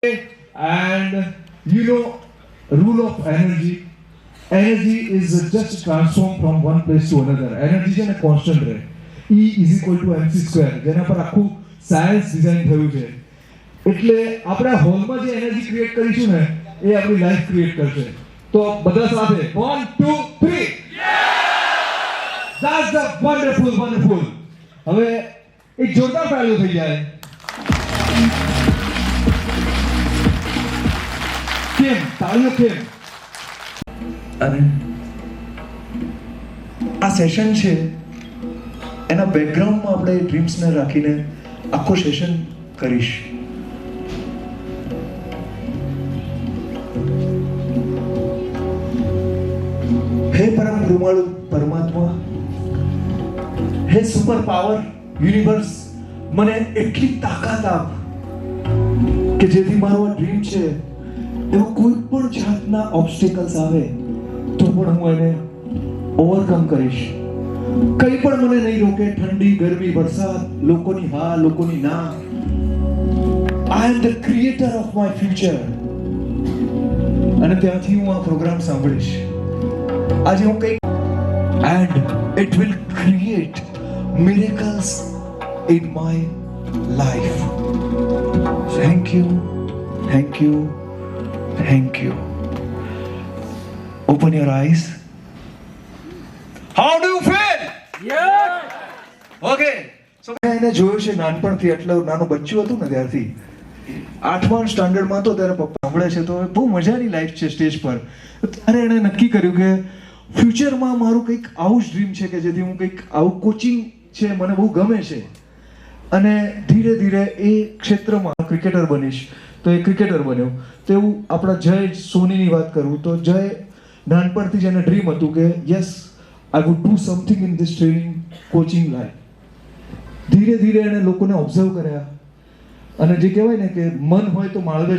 And you know, rule of energy. Energy is just transformed from one place to another. Energy છે ને constant રહે. E is equal to mc square. જેના પર આખું science design થયું છે. એટલે આપણે હોલમાં જે એનર્જી ક્રિએટ કરીશું ને એ આપણી લાઈફ ક્રિએટ કરશે. તો બધા સાથે 1 2 3 That's the wonderful. હવે એક જોરદાર તાળીઓ થઈ જાય. કેમ તાળીઓ કેમ? અને આ સેશન છે એના બેકગ્રાઉન્ડમાં આપણે ડ્રીમ્સને રાખીને આખો સેશન કરીશ. હે પરમ કૃપાળુ પરમાત્મા, હે સુપર પાવર યુનિવર્સ, મને એટલી તાકાત આપ કે જેથી મારો આ ડ્રીમ છે એવો કોઈ પણ જાતના ઓબ્સ્ટેકલ્સ આવે તો પણ હું એને ઓવરકમ કરીશ. કંઈ પણ મને નહીં રોકે. ઠંડી, ગરમી, વરસાદ, લોકોની હા, લોકોની ના. I am the creator of my future. અને ત્યાંથી હું આ પ્રોગ્રામ સાંભળીશ. આજે હું કંઈક and it will create miracles in my life. Thank you. Open your eyes. How do you feel? Yeah. Okay. So મેં એને જોયું છે નાનપણથી, એટલે નાનું બચ્ચું હતું ને ત્યારથી. 8મા સ્ટાન્ડર્ડમાં તો ત્યારે પપ્પા સાંભળે છે તો બહુ મજાની લાઈફ છે સ્ટેજ પર. ત્યારે એણે નક્કી કર્યું કે ફ્યુચરમાં મારું કંઈક આવું જ ડ્રીમ છે કે જેથી હું કંઈક આવું કોચિંગ છે મને બહુ ગમે છે અને ધીરે ધીરે એ ક્ષેત્રમાં ક્રિકેટર બનીશ. તો એ ક્રિકેટર બન્યો. તો એવું આપણા જય સોનીની વાત કરું તો જય નાનપણથી જ એને ડ્રીમ હતું કે yes I would do something in this training coaching life. ધીરે ધીરે એણે લોકોને ઓબ્ઝર્વ કર્યા અને જે કહેવાય ને કે મન હોય તો માળવે.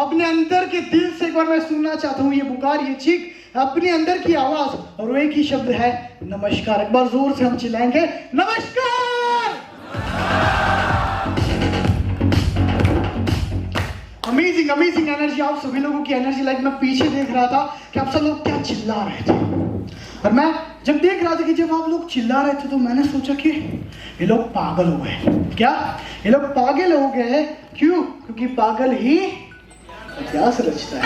अपने अंदर के दिल से एक बार मैं सुनना चाहता हूँ ये पुकार, ये चीख, अपने अंदर की आवाज, और वो एक ही शब्द है नमस्कार. एक बार जोर से हम चिल्लाएंगे नमस्कार. अमेजिंग एनर्जी आप सभी लोगों की एनर्जी. लाइक मैं पीछे देख रहा था कि आप सब लोग क्या चिल्ला रहे थे, और मैं जब देख रहा था कि जब आप लोग चिल्ला रहे थे तो मैंने सोचा कि ये लोग पागल हो गए. क्या ये लोग पागल हो गए? क्यों? क्योंकि पागल ही इतिहास रचता है.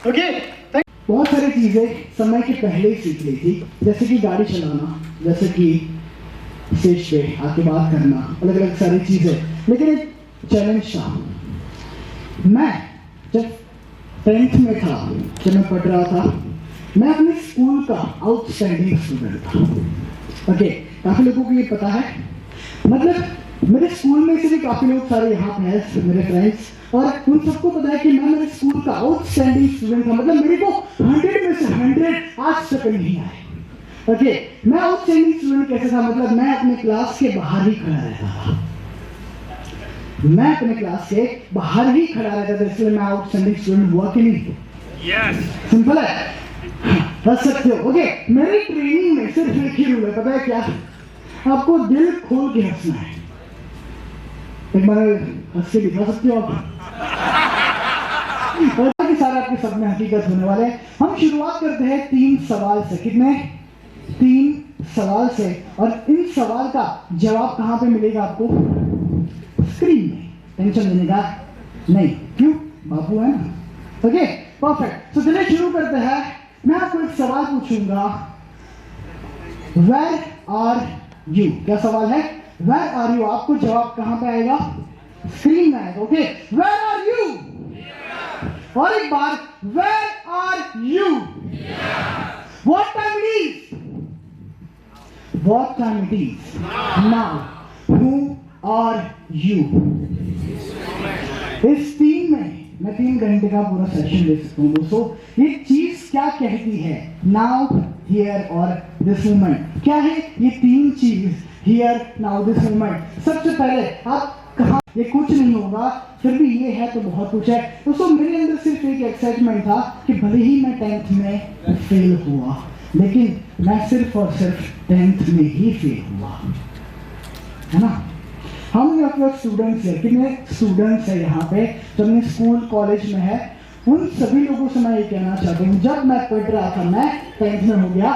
ओके, बहुत सारी चीजें समय के पहले ही सीख ली थी, जैसे कि गाड़ी चलाना, जैसे कि स्टेज पे आके बात करना, अलग अलग सारी चीजें. लेकिन एक चैलेंज था. मैं जब 10th में था, जब मैं पढ़ रहा था, मैं अपने स्कूल का आउटस्टैंडिंग स्टूडेंट था. ओके, काफी लोगों को ये पता है. मतलब मेरे स्कूल में से भी काफी लोग सारे यहाँ पे हैं, मेरे फ्रेंड्स, और उन सबको पता है कि मैं मेरे स्कूल का आउटस्टैंडिंग स्टूडेंट था. मतलब मेरे को 100 में से 100 आज तक नहीं आए. ओके, मैं आउटस्टैंडिंग स्टूडेंट कैसे था? मतलब मैं अपने क्लास के बाहर ही खड़ा रहता था. मैं अपने क्लास के बाहर ही खड़ा रहता था, इसलिए मैं आउटस्टैंडिंग स्टूडेंट हुआ कि नहीं? Yes. सिंपल है, हंस सकते हो। ओके, मेरी ट्रेनिंग में सिर्फ एक ही रूल है, पता है क्या? आपको दिल खोल के हंसना है। एक बार हंस के दिखा सकते हो आप? और बाकी सारे आपके सब में हकीकत होने वाले हैं। हम शुरुआत करते हैं 3 सवाल से। कितने? 3 सवाल से। और इन सवाल का जवाब कहां पे मिलेगा आपको? स्क्रीन में। टेंशन लेने का नहीं, क्यों? बाबू है ना। Okay, perfect. तो चलिए शुरू करते हैं। मैं आपको एक सवाल पूछूंगा, वेयर आर यू? क्या सवाल है? Where are you? आपको जवाब कहां पे आएगा? स्क्रीन में आएगा। Okay, where are you? और एक बार, where are you? What time it is? What time it is? Now who are you? इस 3 में मैं 3 घंटे का पूरा सेशन ले सकता हूँ दोस्तों। ये चीज क्या कहती है? नाउ, हियर और दिस मोमेंट। क्या है ये 3 चीज? Here, now, this moment. सबसे पहले आप कहा, ये कुछ नहीं होगा, फिर भी ये है तो बहुत कुछ है दोस्तों। मेरे अंदर सिर्फ एक एक्साइटमेंट था कि भले ही मैं 10th में फेल हुआ, लेकिन मैं सिर्फ और सिर्फ 10th में ही फेल हुआ, है ना? हम यहाँ पे स्टूडेंट्स है, कितने स्टूडेंट्स है यहाँ पे जो अपने स्कूल कॉलेज में है? उन सभी लोगों से मैं ये कहना चाहता हूँ, जब मैं पढ़ रहा था मैं 10th में हो गया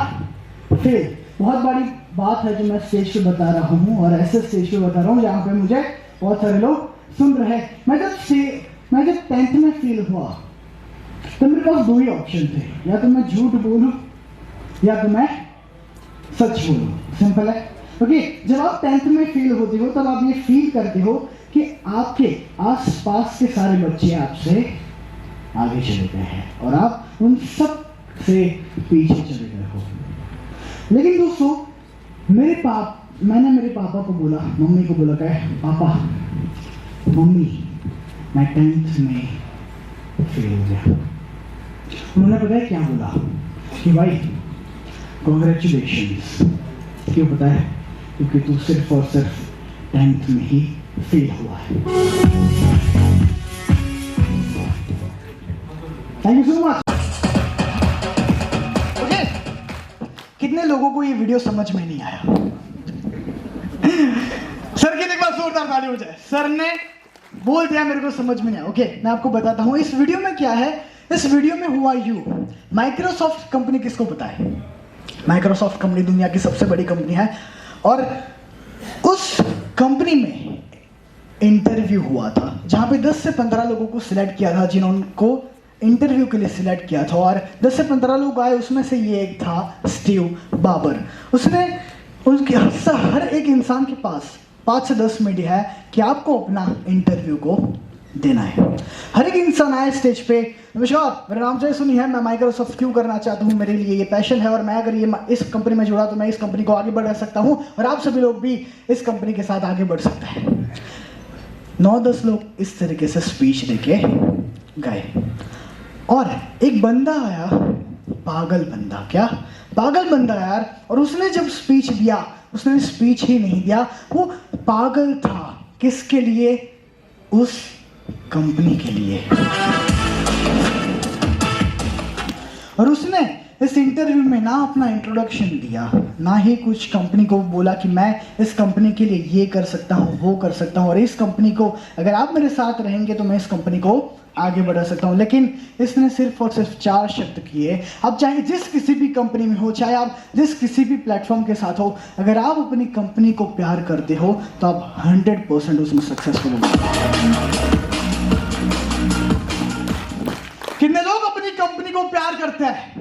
फेल। बहुत बड़ी बात है जो मैं स्टेज पे बता रहा हूँ, और ऐसे स्टेज पे बता रहा हूँ जहाँ पे मुझे बहुत सारे लोग सुन रहे हैं। मैं जब 10th में फेल हुआ तो मेरे पास 2 ही ऑप्शन थे, या तो मैं झूठ बोलूं या तो मैं सच बोलूं। सिंपल है। ओके, जब आप 10th में फेल होते हो तब आप ये फील करते हो कि आपके आसपास के सारे बच्चे आपसे आगे चले गए हैं और आप उन सब से पीछे चले गए हो। लेकिन दोस्तों, मैंने मेरे पापा को बोला, मम्मी को बोला, कहे पापा, मम्मी, मैं 10th में फेल हो गया। उन्होंने पता है क्या बोला? कि भाई कॉन्ग्रेचुलेशंस। क्यों पता है? क्योंकि तू सिर्फ और सिर्फ 10th में ही फेल हुआ है। Thank you so much. Okay, कितने लोगों को ये वीडियो समझ में नहीं आया? सर की एक बार जोरदार ताली हो जाए। सर ने बोल दिया मेरे को समझ में नहीं आया। ओके, मैं आपको बताता हूं इस वीडियो में क्या है। इस वीडियो में हुआ यू, माइक्रोसॉफ्ट कंपनी किसको पता है? माइक्रोसॉफ्ट कंपनी दुनिया की सबसे बड़ी कंपनी है, और उस कंपनी में इंटरव्यू हुआ था जहां पे 10 से 15 लोगों को सिलेक्ट किया था, जिन्होंने इंटरव्यू के लिए सिलेक्ट किया था। और 10 से 15 लोग आए, उसमें से ये एक था स्टीव बाबर। उसने उनके हर एक इंसान के पास 5 से 10 मिनट है कि आपको अपना इंटरव्यू को देना है। हर एक इंसान आया स्टेज पे, नमस्कार, मेरा नाम जय सुनी है, मैं माइक्रोसॉफ्ट क्यों करना चाहता हूँ, मेरे लिए ये पैशन है, और मैं अगर ये इस कंपनी में जुड़ा तो मैं इस कंपनी को आगे बढ़ा सकता हूँ, और आप सभी लोग भी इस कंपनी के साथ आगे बढ़ सकते हैं। 9-10 लोग इस तरीके से स्पीच देके गए, और एक बंदा आया, पागल बंदा। क्या? पागल बंदा यार। और उसने जब स्पीच दिया, उसने स्पीच ही नहीं दिया, वो पागल था। किसके लिए? उस कंपनी के लिए। और उसने इस इंटरव्यू में ना अपना इंट्रोडक्शन दिया, ना ही कुछ कंपनी को बोला कि मैं इस कंपनी के लिए ये कर सकता हूँ, वो कर सकता हूँ, और इस कंपनी को अगर आप मेरे साथ रहेंगे तो मैं इस कंपनी को आगे बढ़ा सकता हूँ। लेकिन इसने सिर्फ और सिर्फ 4 शब्द किए। आप चाहे जिस किसी भी कंपनी में हो, चाहे आप जिस किसी भी प्लेटफॉर्म के साथ हो, अगर आप अपनी कंपनी को प्यार करते हो तो आप 100% उसमें सक्सेसफुल होंगे। कितने लोग अपनी कंपनी को प्यार करते हैं?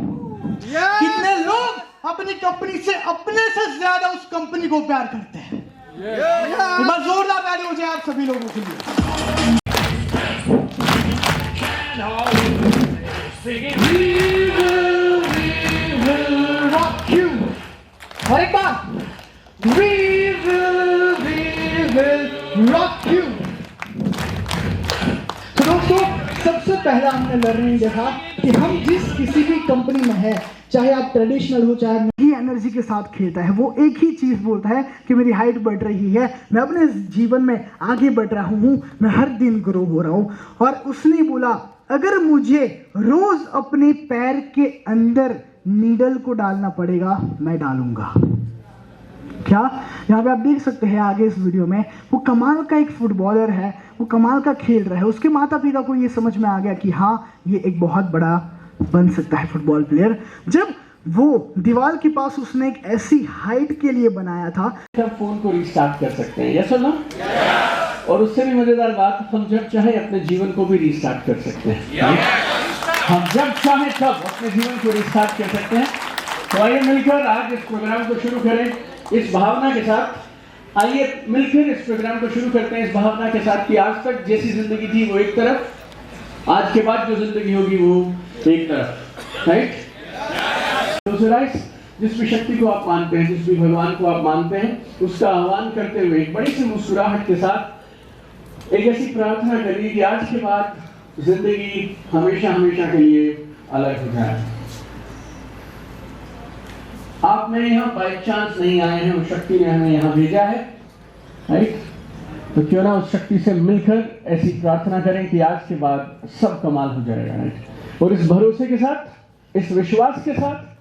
कितने लोग अपनी कंपनी से अपने से ज्यादा उस कंपनी को प्यार करते हैं? एक बार जोरदार ताली हो जाए आप सभी लोगों के लिए। rock you। और एक बार, we will rock you। तो दोस्तों, सबसे पहला हमने लर्निंग देखा कि हम जिस किसी भी कंपनी में है, चाहे आप ट्रेडिशनल हो चाहे नहीं एनर्जी के साथ खेलता है। वो एक ही चीज़ बोलता है कि मेरी हाइट बढ़ रही है, मैं अपने जीवन में आगे बढ़ रहा हूँ, मैं हर दिन ग्रो हो रहा हूँ। और उसने बोला अगर मुझे रोज अपने पैर के अंदर नीडल को डालना पड़ेगा मैं डालूंगा। क्या यहाँ पे आप देख सकते हैं आगे इस वीडियो में, वो कमाल का एक फुटबॉलर है, वो कमाल का खेल रहा है। उसके माता पिता को ये समझ में आ गया कि हाँ ये एक बहुत बड़ा बन सकता है फुटबॉल प्लेयर। जब वो दीवार के पास उसने एक ऐसी हाइट के लिए बनाया था, हम फोन को रिस्टार्ट कर सकते हैं, यस और नो? और उससे भी मजेदार बात, हम जब चाहे अपने जीवन को भी रिस्टार्ट कर सकते हैं। हम जब चाहे तब अपने जीवन को रिस्टार्ट कर सकते हैं। तो आइए मिलकर आज इस प्रोग्राम को शुरू करें इस भावना के साथ। आइए मिलकर इस प्रोग्राम को शुरू करते हैं इस भावना के साथ कि आज तक जैसी जिंदगी थी वो एक तरफ, आज के बाद जो जिंदगी होगी वो एक तरफ, राइट? जिस भी शक्ति को आप मानते हैं, जिस भी भगवान को आप मानते हैं, उसका आह्वान करते हुए एक बड़ी सी मुस्कुराहट के साथ एक ऐसी प्रार्थना करिए कि आज के बाद जिंदगी हमेशा हमेशा के लिए अलग हो जाए। आप मेरे यहाँ बाई चांस नहीं आए हैं, उस शक्ति ने हमें यहाँ भेजा है, राइट? तो क्यों ना उस शक्ति से मिलकर ऐसी प्रार्थना करें कि आज के बाद सब कमाल हो जाएगा, राइट? और इस भरोसे के साथ, इस विश्वास के साथ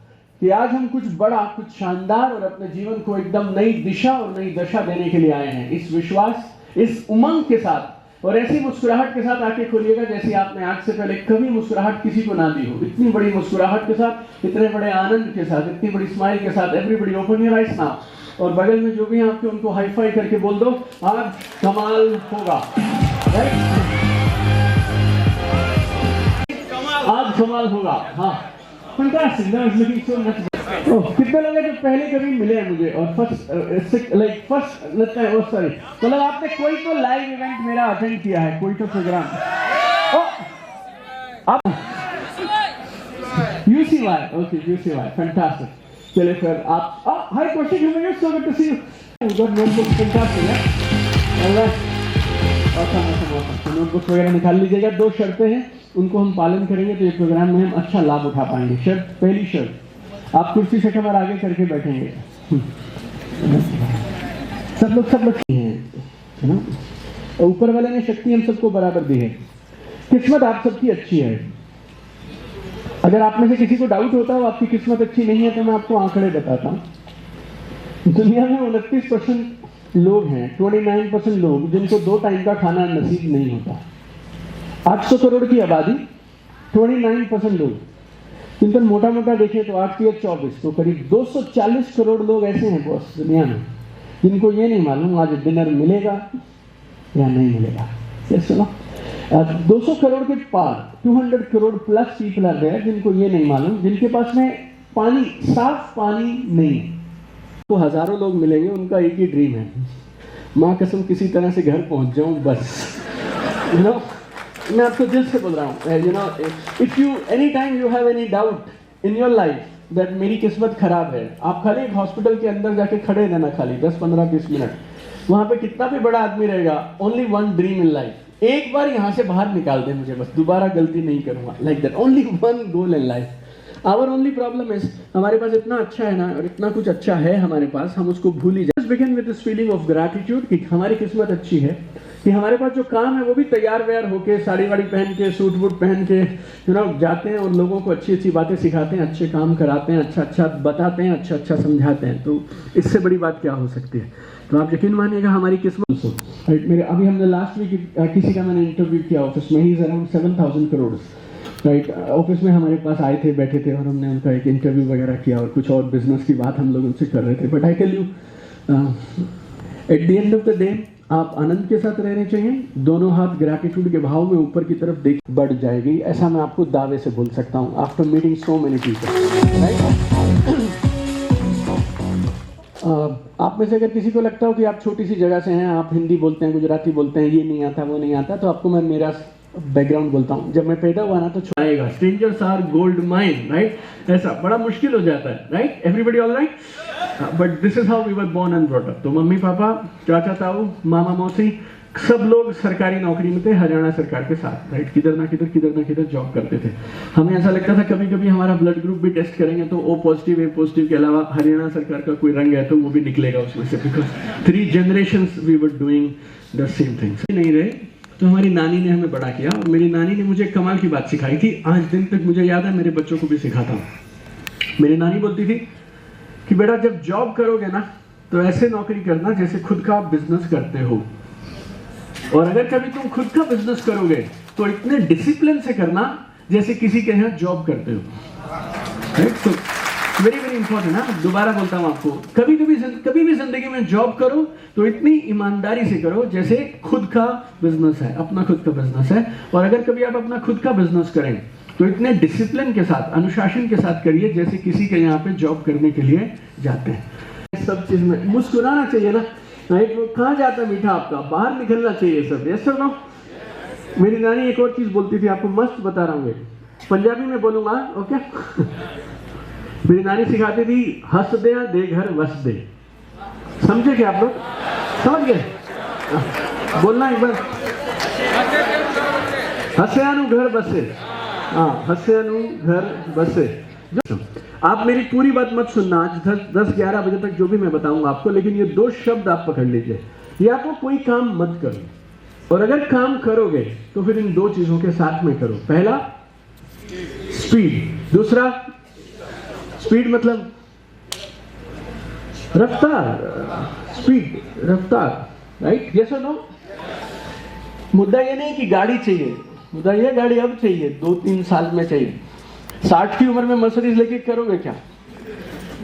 कि आज हम कुछ बड़ा, कुछ शानदार और अपने जीवन को एकदम नई दिशा और नई दशा देने के लिए आए हैं। इस विश्वास, इस उमंग के साथ और ऐसी मुस्कुराहट के साथ आके खोलिएगा जैसे आपने आज से पहले कभी मुस्कुराहट किसी को ना दी हो। इतनी बड़ी मुस्कुराहट के साथ, इतने बड़े आनंद के साथ, इतनी बड़ी स्माइल के साथ। Everybody open your eyes now. और बगल में जो भी हैं आपके उनको हाई फाई करके बोल दो आज कमाल होगा, राइट? आज कमाल होगा। हाँ, fantastic, that was looking so much. कितने लोग हैं जो पहले कभी मिले हैं मुझे और फर्स्ट लगता है, सॉरी, मतलब आपने कोई तो लाइव इवेंट मेरा अटेंड किया है, कोई तो program. UCY, okay, UCY, fantastic. चलिए फिर आप हाय कौशिक, हमें so good to see you. उधर नोटबुक फैंटास्टिक है, ऑलराइट, awesome। नोटबुक वगैरह निकाल लीजिएगा। 2 शर्तें हैं, उनको हम पालन करेंगे तो ये प्रोग्राम में हम अच्छा लाभ उठा पाएंगे। शर्त, पहली शर्त, आप कुर्सी से कमर आगे करके बैठेंगे। सब लोग हैं ना? ऊपर वाले ने शक्ति हम सबको बराबर दी है। किस्मत आप सबकी अच्छी है। अगर आप में से किसी को डाउट होता हो आपकी किस्मत अच्छी नहीं है तो मैं आपको आंकड़े बताता हूँ। दुनिया में 29% लोग हैं, 29% लोग जिनको 2 टाइम का खाना नसीब नहीं होता। 800 करोड़ की आबादी, 29% लोग। चिंतन मोटा मोटा देखें तो 8 या 24, तो करीब 240 करोड़ लोग ऐसे हैं बॉस दुनिया में जिनको ये नहीं मालूम आज डिनर मिलेगा या नहीं मिलेगा। yes, सुनो, 200 करोड़ के पार 200 crore plus people are there जिनको ये नहीं मालूम, जिनके पास में पानी, साफ पानी नहीं। तो हजारों लोग मिलेंगे, उनका एक ही ड्रीम है, माँ कसम किसी तरह से घर पहुंच जाऊं बस। यू नो, मैं आपको दिल से बोल रहा हूँ, you know, if you any time you have any doubt in your life that मेरी किस्मत खराब है, आप खाली एक हॉस्पिटल के अंदर जाके खड़े रहना, खाली 10, 15, 20 मिनट। वहां पे कितना भी बड़ा आदमी रहेगा, only one dream in life, एक बार यहाँ से बाहर निकाल दे मुझे, बस दोबारा गलती नहीं करूंगा, like that, only one goal in life. Our only problem is हमारे पास इतना अच्छा है ना, और इतना कुछ अच्छा है हमारे पास, हम उसको भूल ही जाए। Begin with this feeling of gratitude कि हमारी किस्मत अच्छी है कि हमारे पास जो काम है वो भी तैयार व्यार होके, साड़ी वाड़ी पहन के, सूट वूट पहन के, यू नो, जाते हैं और लोगों को अच्छी अच्छी बातें सिखाते हैं, अच्छे काम कराते हैं, अच्छा अच्छा बताते हैं, अच्छा अच्छा समझाते हैं। तो इससे बड़ी बात क्या हो सकती है? तो आप यकीन मानिएगा हमारी किस्मत। राइट, मेरे अभी हमने लास्ट वीक किसी का मैंने इंटरव्यू किया ऑफिस में, he is around 7,000 crore. Right, office में हमारे पास आए थे, बैठे थे और हमने उनका एक इंटरव्यू वगैरह किया और कुछ और बिजनेस की बात हम लोग उनसे कर रहे थे। But I tell you, at the end of the day आप आनंद के साथ रहने चाहिए, दोनों हाथ ग्रैटिट्यूड के भाव में ऊपर की तरफ देख बढ़ जाएगी, ऐसा मैं आपको दावे से बोल सकता हूँ after meeting so many people. Right, आप में से अगर किसी को लगता हो कि आप छोटी सी जगह से हैं, आप हिंदी बोलते हैं, गुजराती बोलते हैं, ये नहीं आता वो नहीं आता, तो आपको मैं मेरा बैकग्राउंड बोलता हूँ। जब मैं पैदा हुआ ना तो छुआएगा, strangers are gold mine, right, ऐसा बड़ा मुश्किल हो जाता है, right, everybody all right, but this is how we were born and brought up. तो मम्मी पापा, चाचा ताऊ, मामा मौसी, सब लोग सरकारी नौकरी में थे, हरियाणा सरकार के साथ, राइट, किधर ना किधर जॉब करते थे। हमें ऐसा लगता था कभी कभी हमारा ब्लड ग्रुप भी टेस्ट करेंगे तो ओ पॉजिटिव ए पॉजिटिव के अलावा हरियाणा सरकार का कोई रंग है तो वो भी निकलेगा उसमें से, because 3 generations we were doing the same things. नहीं रहे तो हमारी नानी ने हमें बड़ा किया, और मेरी नानी ने मुझे कमाल की बात सिखाई थी, आज दिन तक मुझे याद है, मेरे बच्चों को भी सिखाता हूँ। मेरी नानी बोलती थी कि बेटा जब जॉब करोगे ना तो ऐसे नौकरी करना जैसे खुद का बिजनेस करते हो, और अगर कभी तुम खुद का बिजनेस करोगे तो इतने डिसिप्लिन से करना जैसे किसी के यहाँ जॉब करते हो, राइट। तो वेरी वेरी इंपॉर्टेंट है, दोबारा बोलता हूँ आपको, कभी भी जिंदगी में जॉब करो तो इतनी ईमानदारी से करो जैसे खुद का बिजनेस है, अपना खुद का बिजनेस है। और अगर कभी आप अपना खुद का बिजनेस करें तो इतने डिसिप्लिन के साथ, अनुशासन के साथ करिए जैसे किसी के यहाँ पे जॉब करने के लिए जाते हैं। सब चीज में मुस्कुराना चाहिए ना, राइट। वो कहाँ जाता है मीठा आपका, बाहर निकलना चाहिए सब, यस सर नो। मेरी नानी एक और चीज बोलती थी, आपको मस्त बता रहा हूँ, पंजाबी में बोलूंगा, ओके। मेरी नानी सिखाती थी, हंस दे घर वस दे। समझे क्या आप लोग, समझ गए? बोलना एक बार, हंसियानु घर बसे, हाँ, हंसियानु घर बसे। आप मेरी पूरी बात मत सुनना, आज 10-11 बजे तक जो भी मैं बताऊंगा आपको, लेकिन ये 2 शब्द आप पकड़ लीजिए। या तो कोई काम मत करो, और अगर काम करोगे तो फिर इन 2 चीजों के साथ में करो। पहला स्पीड, दूसरा स्पीड मतलब रफ्तार, स्पीड रफ्तार, राइट, यस और नो। मुद्दा ये नहीं कि गाड़ी चाहिए, मुद्दा ये गाड़ी अब चाहिए, 2-3 साल में चाहिए। 60 की उम्र में मर्सिडीज लेके करोगे क्या?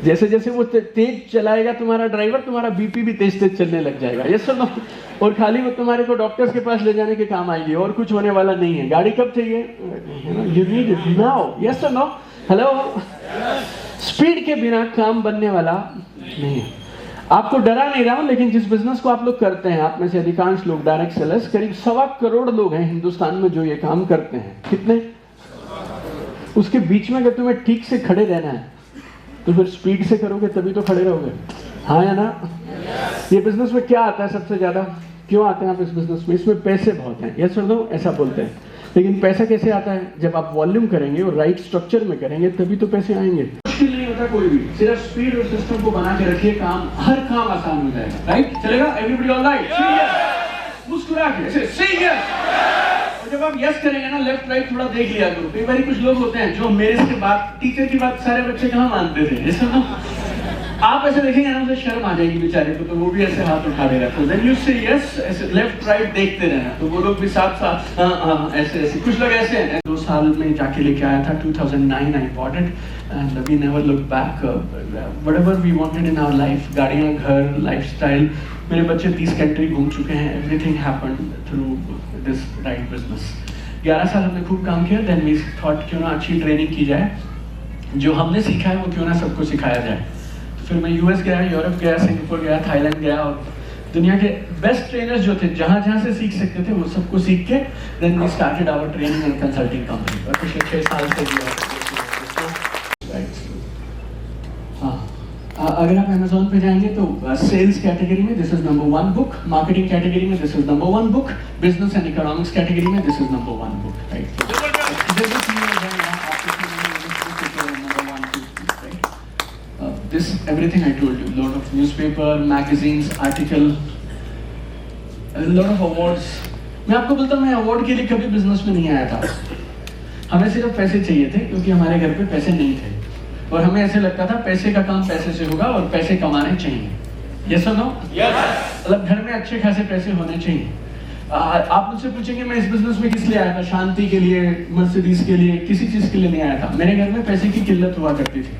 जैसे जैसे वो तेज चलाएगा तुम्हारा ड्राइवर, तुम्हारा बीपी भी तेज चलने लग जाएगा, यस सर नो। और खाली वो तुम्हारे को डॉक्टर्स के पास ले जाने के काम आएगी, और कुछ होने वाला नहीं है। गाड़ी कब चाहिए? You need it now, yes sir no. Hello, speed के बिना काम बनने वाला नहीं है। आपको डरा नहीं रहा हूं, लेकिन जिस बिजनेस को आप लोग करते हैं, आप में से अधिकांश लोग डायरेक्ट सेलर्स, करीब 1.25 करोड़ लोग हैं हिंदुस्तान में जो ये काम करते हैं। कितने? उसके बीच में अगर तुम्हें ठीक से खड़े रहना है तो फिर स्पीड से करोगे तभी तो खड़े रहोगे, हाँ या ना? ये बिजनेस में क्या आता है सबसे ज्यादा? क्यों आते हैं आप इस बिजनेस में? इसमें पैसे बहुत हैं, यस सर नो, ऐसा बोलते हैं। लेकिन पैसा कैसे आता है? जब आप वॉल्यूम करेंगे और राइट स्ट्रक्चर में करेंगे तभी तो पैसे आएंगे। मुश्किल नहीं होता कोई भी, सिर्फ स्पीड और सिस्टम को बना के रखिए, काम, हर काम आसान हो जाएगा, राइट? चलेगा? Everybody all right? मुस्कुरा के ऐसे से यस। और जब आप यस करेंगे ना, लेफ्ट राइट थोड़ा देख लिया करो। कई बार कुछ लोग होते हैं जो मेरे से बात, टीचर की बात सारे बच्चे कहाँ मानते थे, ऐसा ना? आप ऐसे देखेंगे ना, उसे शर्म आ जाएगी बेचारे को, तो वो भी ऐसे हाथ उठा देगा। तो देन यू से यस, ऐसे लेफ्ट राइट देखते रहना, तो वो लोग भी साथ साथ हाँ ऐसे ऐसे। कुछ लोग ऐसे हैं। 2 साल में जाके लेके आया था, 2009 I bought it and we never look back. Whatever we wanted in our life, गाड़ियाँ, घर, लाइफस्टाइल। मेरे बच्चे 30 कंट्री घूम चुके हैं। Everything happened through this right business. 11 साल हमने खूब काम किया। देन वी थॉट क्यों ना अच्छी ट्रेनिंग की जाए, जो हमने सीखा है वो क्यों ना सबको सिखाया जाए। फिर मैं यूएस गया, यूरोप गया, सिंगापुर गया, थाईलैंड गया, और दुनिया के बेस्ट ट्रेनर्स जो थे, जहाँ जहाँ से सीख सकते थे, वो सबको सीख के then we started our training and consulting company. और पिछले 6 साल से अगर आप अमेज़न पे जाएंगे तो सेल्स कैटेगरी में this is number 1 book, marketing category में this is number 1 book, business and economics category में this is number 1 book, right? This everything I told you, lot of newspaper, magazines, article, a lot of awards. मैं आपको बोलता हूँ, मैं award के लिए कभी बिजनेस में नहीं आया था। हमें सिर्फ पैसे चाहिए थे, क्योंकि हमारे घर पे पैसे नहीं थे, और हमें ऐसे लगता था पैसे का काम पैसे से होगा और पैसे कमाने चाहिए, यस और नो? मतलब घर में अच्छे खासे पैसे होने चाहिए। आप मुझसे पूछेंगे मैं इस बिजनेस में किस लिए आया था? शांति के लिए, मर्सिडीज के लिए, किसी चीज के लिए नहीं आया था। मेरे घर में पैसे की किल्लत हुआ करती थी।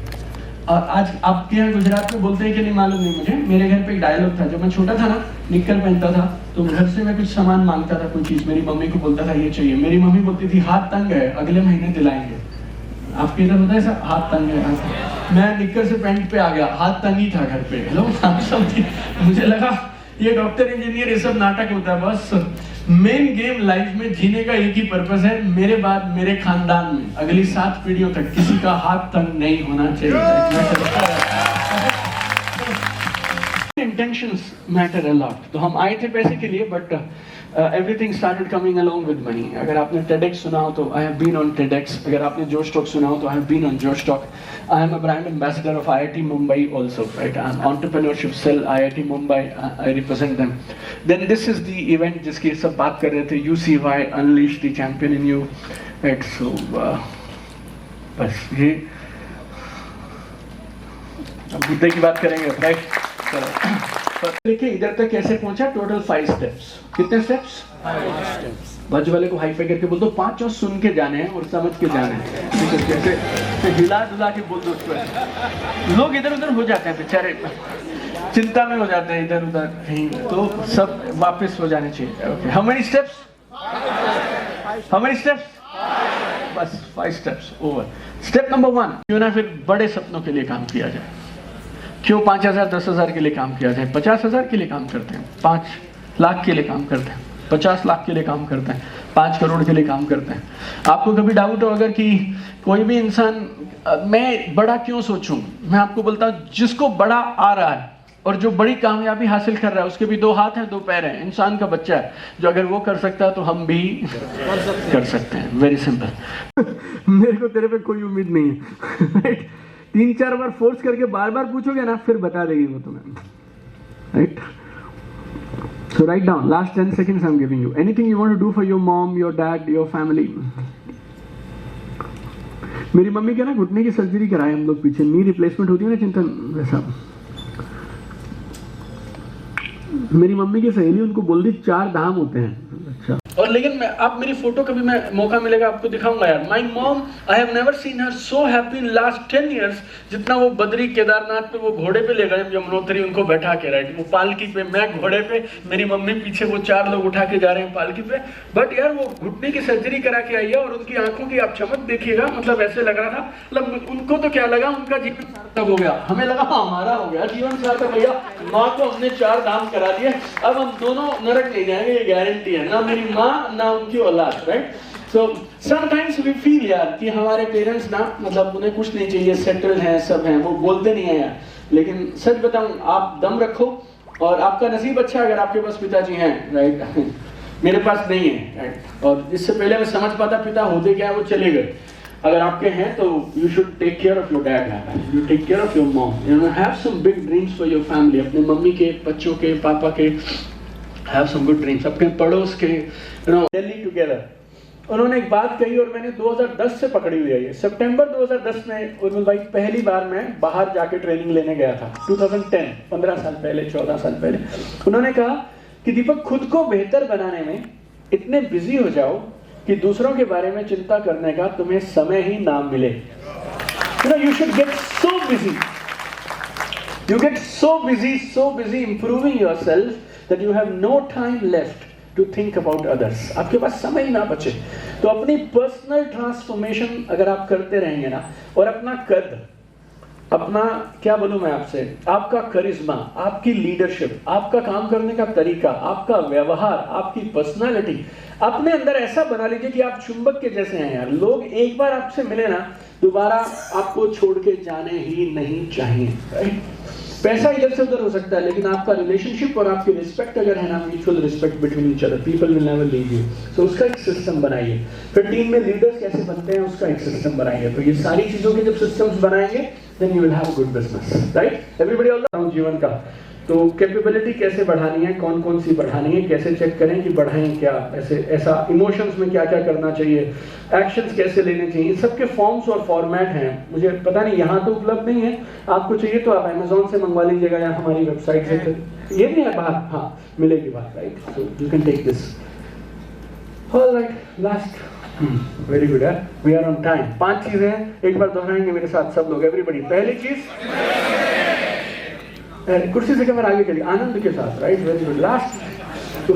आज आपके यहाँ गुजरात में बोलते हैं कि नहीं मालूम नहीं मुझे, मेरे घर पे एक डायलॉग था। जब मैं छोटा था ना, निक्कर पहनता था, तो घर से मैं कुछ सामान मांगता था, कोई चीज, मेरी मम्मी को बोलता था ये चाहिए। मेरी मम्मी बोलती थी हाथ तंग है, अगले महीने दिलाएंगे। आपके इधर होता है ऐसा, हाथ तंग है? मैं निक्कर से पैंट पे आ गया, हाथ तंग ही था घर पे। हेलो, मुझे लगा ये डॉक्टर, इंजीनियर, ये सब नाटक होता है। बस मेन गेम लाइफ में जीने का एक ही पर्पस है, मेरे बाद मेरे खानदान में अगली 7 पीढ़ियों तक किसी का हाथ तंग नहीं होना चाहिए। Intentions matter a lot. तो हम आए थे पैसे के लिए, but everything started coming along with money. अगर आपने TEDx सुना हो तो I have been on TEDx. अगर आपने Josh Talk सुना हो तो I have been on Josh Talk. I am a brand ambassador of IIT Mumbai also, right? I am entrepreneurship cell IIT Mumbai. I represent them. Then this is the event जिसकी सब बात कर रहे थे. UCY Unleash the Champion in You, right? So बस ये अब बुद्धे की बात करेंगे, राइट? चलो देखिए इधर तक कैसे पहुंचा. Total 5 steps. कितने स्टेप्स? 5 स्टेप्स. बाजू वाले को हाई फाई करके बोल दो 5 और सुन के जाने हैं और समझ के जाने हैं. ठीक है, जैसे हिला डुला के बोल दो उसको. लोग इधर उधर हो जाते हैं बेचारे, चिंता में हो जाते हैं इधर उधर कहीं, तो सब वापस हो जाने चाहिए. Okay, how many steps? How many steps? बस 5 स्टेप्स ओवर. स्टेप नंबर 1, क्यों ना फिर बड़े सपनों के लिए काम किया जाए. क्यों 5,000 10,000 के लिए काम किया जाए? 50,000 के लिए काम करते हैं, 5 लाख के लिए काम करते हैं, 50 लाख के लिए काम करते हैं, 5 करोड़ के लिए काम करते हैं. आपको कभी डाउट हो अगर कि कोई भी इंसान मैं बड़ा क्यों सोचूं, मैं आपको बोलता हूं जिसको बड़ा आ रहा है और जो बड़ी कामयाबी हासिल कर रहा है उसके भी 2 हाथ हैं 2 पैर हैं. इंसान का बच्चा है जो अगर वो कर सकता है तो हम भी कर सकते हैं. Very simple. मेरे को तेरे पे कोई उम्मीद नहीं है. 3-4 बार फोर्स करके बार बार पूछोगे ना फिर बता देगी वो तुम्हें. Right? So write down. Last 10 seconds I'm giving you. Anything you want to do for your mom, your dad, your family. मेरी मम्मी के ना घुटने की सर्जरी कराए हम लोग पीछे. नी रिप्लेसमेंट होती है ना चिंतन, वैसा. मेरी मम्मी की सहेली उनको बोल दी 4 धाम होते हैं. अच्छा. और लेकिन मैं आप मेरी फोटो कभी मैं मौका मिलेगा आपको दिखाऊंगा यार. My mom, I have never seen her so happy in last 10 years जितना वो बद्री केदारनाथ पे वो घोड़े पे ले गए यमुनोत्री उनको बैठा के. राइट? वो पालकी पे, मैं घोड़े पे, मेरी मम्मी पीछे, वो 4 लोग उठा के जा रहे हैं पालकी पे. बट यार वो घुटने की सर्जरी करा के आई है और उनकी आंखों की आप चमक देखिएगा. मतलब ऐसे लग रहा था, मतलब उनको तो क्या लगा उनका जीवन सार्थक हो गया, हमें लगा हमारा हो गया जीवन सार्थक. भैया माँ को हमने 4 धाम करा दिए, अब हम दोनों नरक नहीं जाएंगे, ये गारंटी है. ना मेरी माँ ना उनकी औलाद. Right? So sometimes we feel यार कि हमारे पेरेंट्स ना मतलब उन्हें कुछ नहीं चाहिए, सेटल्ड हैं, सब हैं, वो बोलते नहीं है यार. लेकिन सच बताऊं, आप दम रखो और आपका नसीब अच्छा अगर आपके पास पिताजी हैं. राइट? मेरे पास नहीं है. राइट? और इससे पहले मैं समझ पाता पिता होते क्या वो चले गए. अगर आपके हैं तो you should take care of your dad, you take care of your mom, you know, have some big dreams for your family. अपने मम्मी के, बच्चों के, पापा के, हैव सम गुड ड्रीम्स. अपने पड़ोस के, यू नो, दिल्ली टुगेदर. उन्होंने एक बात कही और मैंने 2010 से पकड़ी हुई है ये. सितंबर 2010 में उर्मिल भाई पहली बार मैं बाहर जाके ट्रेनिंग लेने गया था. 2010, 15 साल पहले, 14 साल पहले. उन्होंने कहा कि दीपक खुद को बेहतर बनाने में इतने बिजी हो जाओ कि दूसरों के बारे में चिंता करने का तुम्हें समय ही ना मिले. You know, you should get so busy. You get so busy improving yourself that you have no time left to think about others. आपके पास समय ही ना बचे. तो अपनी पर्सनल ट्रांसफॉर्मेशन अगर आप करते रहेंगे ना, और अपना कद, अपना क्या बोलूं मैं आपसे, आपका करिश्मा, आपकी लीडरशिप, आपका काम करने का तरीका, आपका व्यवहार, आपकी पर्सनालिटी अपने अंदर ऐसा बना लीजिए कि आप चुंबक के जैसे हैं यार. लोग एक बार आपसे मिले ना, दोबारा आपको छोड़ के जाने ही नहीं चाहिए. राइट? पैसा इधर से उधर हो सकता है लेकिन आपका रिलेशनशिप और आपकी रिस्पेक्ट अगर है ना, mutual respect between each other, people will never leave you. So उसका एक सिस्टम बनाइए. फिर टीम में लीडर्स कैसे बनते हैं उसका एक सिस्टम बनाइए. तो ये सारी चीजों के जब सिस्टम्स बनाएंगे then you will have a good business. Right? Everybody all around जीवन का. तो कैपेबिलिटी कैसे बढ़ानी है, कौन कौन सी बढ़ानी है, कैसे चेक करें कि बढ़ाएं क्या, ऐसा इमोशंस में क्या क्या करना चाहिए, एक्शंस कैसे लेने चाहिए, सबके फॉर्म्स और फॉर्मेट हैं. मुझे पता नहीं यहाँ तो उपलब्ध नहीं है, आपको चाहिए तो आप Amazon से मंगवा लीजिएगा या हमारी वेबसाइट से. ये भी है बाहर, हाँ मिलेगी बाहर. Right? So you can take this. Alright, last. Very good है, वी आर ऑन टाइम. 5 चीजें हैं, एक बार दोहराएंगे मेरे साथ सब लोग. एवरीबॉडी. पहली चीज, कुर्सी से कैमरा आगे करिए आनंद के साथ. राइट? Very good. लास्ट,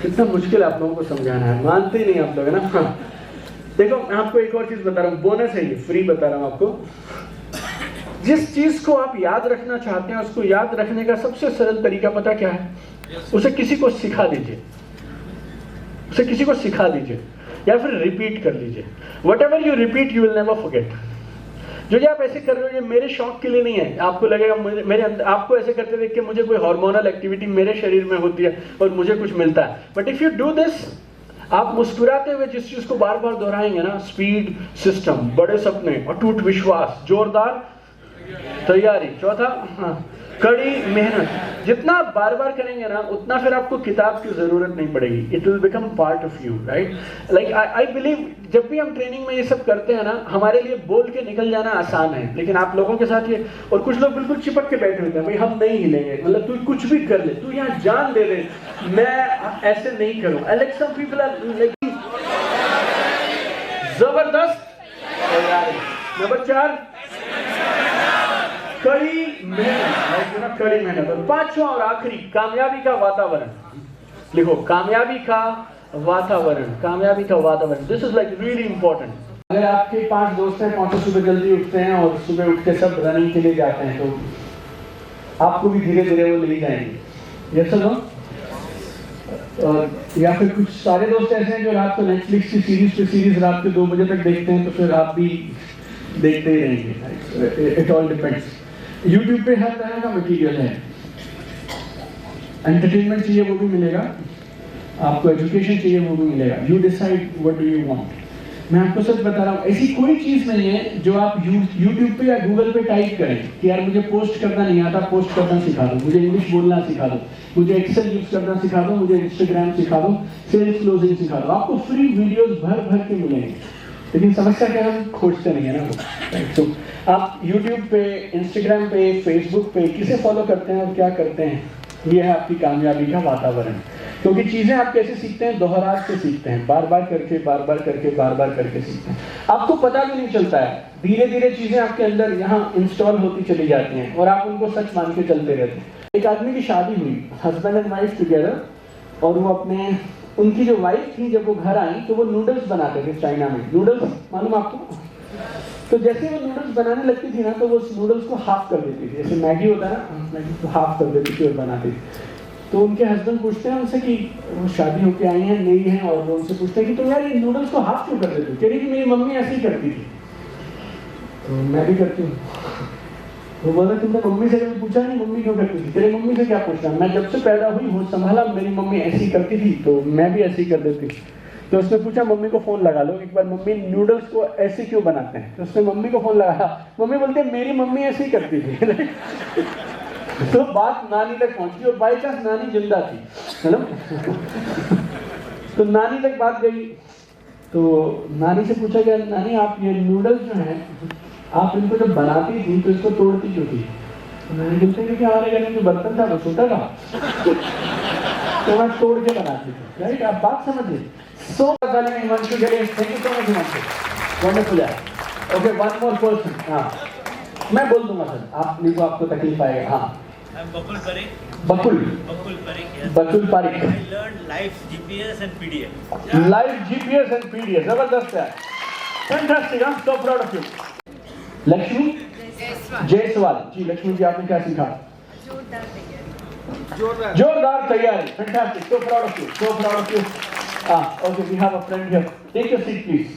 कितना मुश्किल आप लोगों को समझाना है, मानते ही नहीं आप लोग, है ना. देखो मैं आपको एक और चीज बता रहा हूँ, बोनस है ये, फ्री बता रहा हूँ आपको. जिस चीज को आप याद रखना चाहते हैं उसको याद रखने का सबसे सरल तरीका पता क्या है? उसे किसी को सिखा दीजिए. उसे किसी को सिखा दीजिए या फिर रिपीट कर लीजिए. What ever you repeat you will never forget. जो ये आप ऐसे कर रहे हो ये मेरे शौक के लिए नहीं है। आपको लगेगा मेरे अंदर, आपको ऐसे करते देख के मुझे कोई हार्मोनल एक्टिविटी मेरे शरीर में होती है और मुझे कुछ मिलता है। But if you do this, आप मुस्कुराते हुए जिस चीज को बार बार दोहराएंगे ना, स्पीड, सिस्टम, बड़े सपने, अटूट विश्वास, जोरदार तैयारी, चौथा कड़ी मेहनत, जितना आप बार बार करेंगे ना उतना फिर आपको किताब की जरूरत नहीं पड़ेगी। It will become part of you, right? Like I believe जब भी हम ट्रेनिंग में ये सब करते हैं ना, हमारे लिए बोल के निकल जाना आसान है, लेकिन आप लोगों के साथ ये, और कुछ लोग बिल्कुल चिपक के बैठे होते हैं, भाई हम नहीं हिलेंगे, मतलब तू कुछ भी कर ले, तू यहाँ जान दे दे, मैं ऐसे नहीं करूँ। Like some people are like जबरदस्त तैयारी। नंबर 4 कड़ी मेहनत, कड़ी मेहनत। और 5वां और आखिरी कामयाबी का वातावरण। लिखो कामयाबी का वातावरण, कामयाबी का वातावरण। This is like really important. अगर आपके 5 दोस्त हैं, 5 सुबह जल्दी उठते हैं और सुबह उठ के सब रनिंग के लिए जाते हैं, तो आपको भी धीरे धीरे वो ले जाएंगे। Yes sir no? या फिर कुछ सारे दोस्त ऐसे हैं जो रात को नेटफ्लिक्स की सीरीज पे सीरीज रात के 2 बजे तक देखते हैं, तो फिर आप भी देखते ही रहेंगे। It all depends. यूट्यूब पे हर तरह का मटीरियल है, एंटरटेनमेंट चाहिए वो भी मिलेगा, आपको एजुकेशन चाहिए वो भी मिलेगा। You decide what do you want. मैं आपको सच बता रहा हूँ, ऐसी कोई चीज नहीं है जो आप यूट्यूब पे या गूगल पे टाइप करें कि यार मुझे पोस्ट करना नहीं आता, पोस्ट करना सिखा दो, मुझे इंग्लिश बोलना सिखा दो, मुझे एक्सेल यूज करना सिखा दो, मुझे इंस्टाग्राम सिखा दो, सेल्स क्लोजिंग सिखा दो। आपको फ्री वीडियोस भर भर के मिलेंगे, लेकिन समस्या क्या है, हम खोजते नहीं है ना वो। तो आप यूट्यूब पे, इंस्टाग्राम पे, फेसबुक पे किसे फॉलो करते हैं और क्या करते हैं, ये है आपकी कामयाबी का वातावरण। क्योंकि चीजें आप कैसे सीखते हैं, दोहराव से सीखते हैं, बार बार करके बार बार करके बार बार करके सीखते हैं। आपको पता भी नहीं चलता है, धीरे धीरे चीजें आपके अंदर यहाँ इंस्टॉल होती चली जाती हैं और आप उनको सच मान के चलते रहते हैं। एक आदमी की शादी हुई, हस्बैंड एंड वाइफ टुगेदर, और वो अपने, उनकी जो वाइफ थी जब वो घर आई तो वो नूडल्स बनाते थे चाइना में। नूडल्स मालूम आपको? तो जैसे वो नूडल्स बनाने लगती थी ना, तो वो उस नूडल्स को हाफ कर देती थी, जैसे मैगी होता है ना, मैगी को हाफ कर देती थी और बनाती थी। तो उनके हस्बैंड पूछते हैं उनसे कि वो शादी होके आई हैं, नई हैं, और वो उनसे पूछते हैं कि तो यार ये नूडल्स को हाफ क्यों कर देती? कह रही कि मेरी मम्मी ऐसे ही करती थी, तो मैं भी करती हूँ। वो बोला तुमने मम्मी से कभी पूछा नहीं मम्मी क्यों करती थी? तेरे मम्मी से क्या पूछना, मैं जब से पैदा हुई हूँ संभाला, मेरी मम्मी ऐसी करती थी तो मैं भी ऐसी कर देती। तो उसने पूछा मम्मी को फोन लगा लो एक बार, मम्मी नूडल्स को ऐसे क्यों बनाते हैं? तो उसने मम्मी को फोन लगाया, मम्मी बोलते हैं मेरी मम्मी ऐसे ही करती थी। तो बात नानी तक पहुंची और बाई चांस नानी जिंदा थी, है ना? तो नानी तक बात गई, तो नानी से पूछा गया, नानी आप ये नूडल्स जो हैं आप इनको जब बनाती थी तो इसको तोड़ती क्यों थी? तो नानी बोलते हैं कि हमारे घर में जो बर्तन था वो छोटा था, तो मैं तोड़ के बनाती थी। राइट, आप बात समझिए। So Himanshu Ganesh, thank you so much Himanshu, wonderful है। Okay, one more person. हाँ, मैं बोल दूंगा सर, आप लिखो, आपको तकलीफ आएगा। हाँ, Bakul Parik. Bakul yes. Bakul Parik. I learned live GPS and PDF. Live GPS and PDF, जबरदस्त है, fantastic, I am so proud of you. Lakshmi Jaiswal ji, Lakshmi ji आपने क्या सीखा? जोरदार तैयारी, fantastic, so proud of you, so proud of you. Okay, we have a friend here, take your seat please.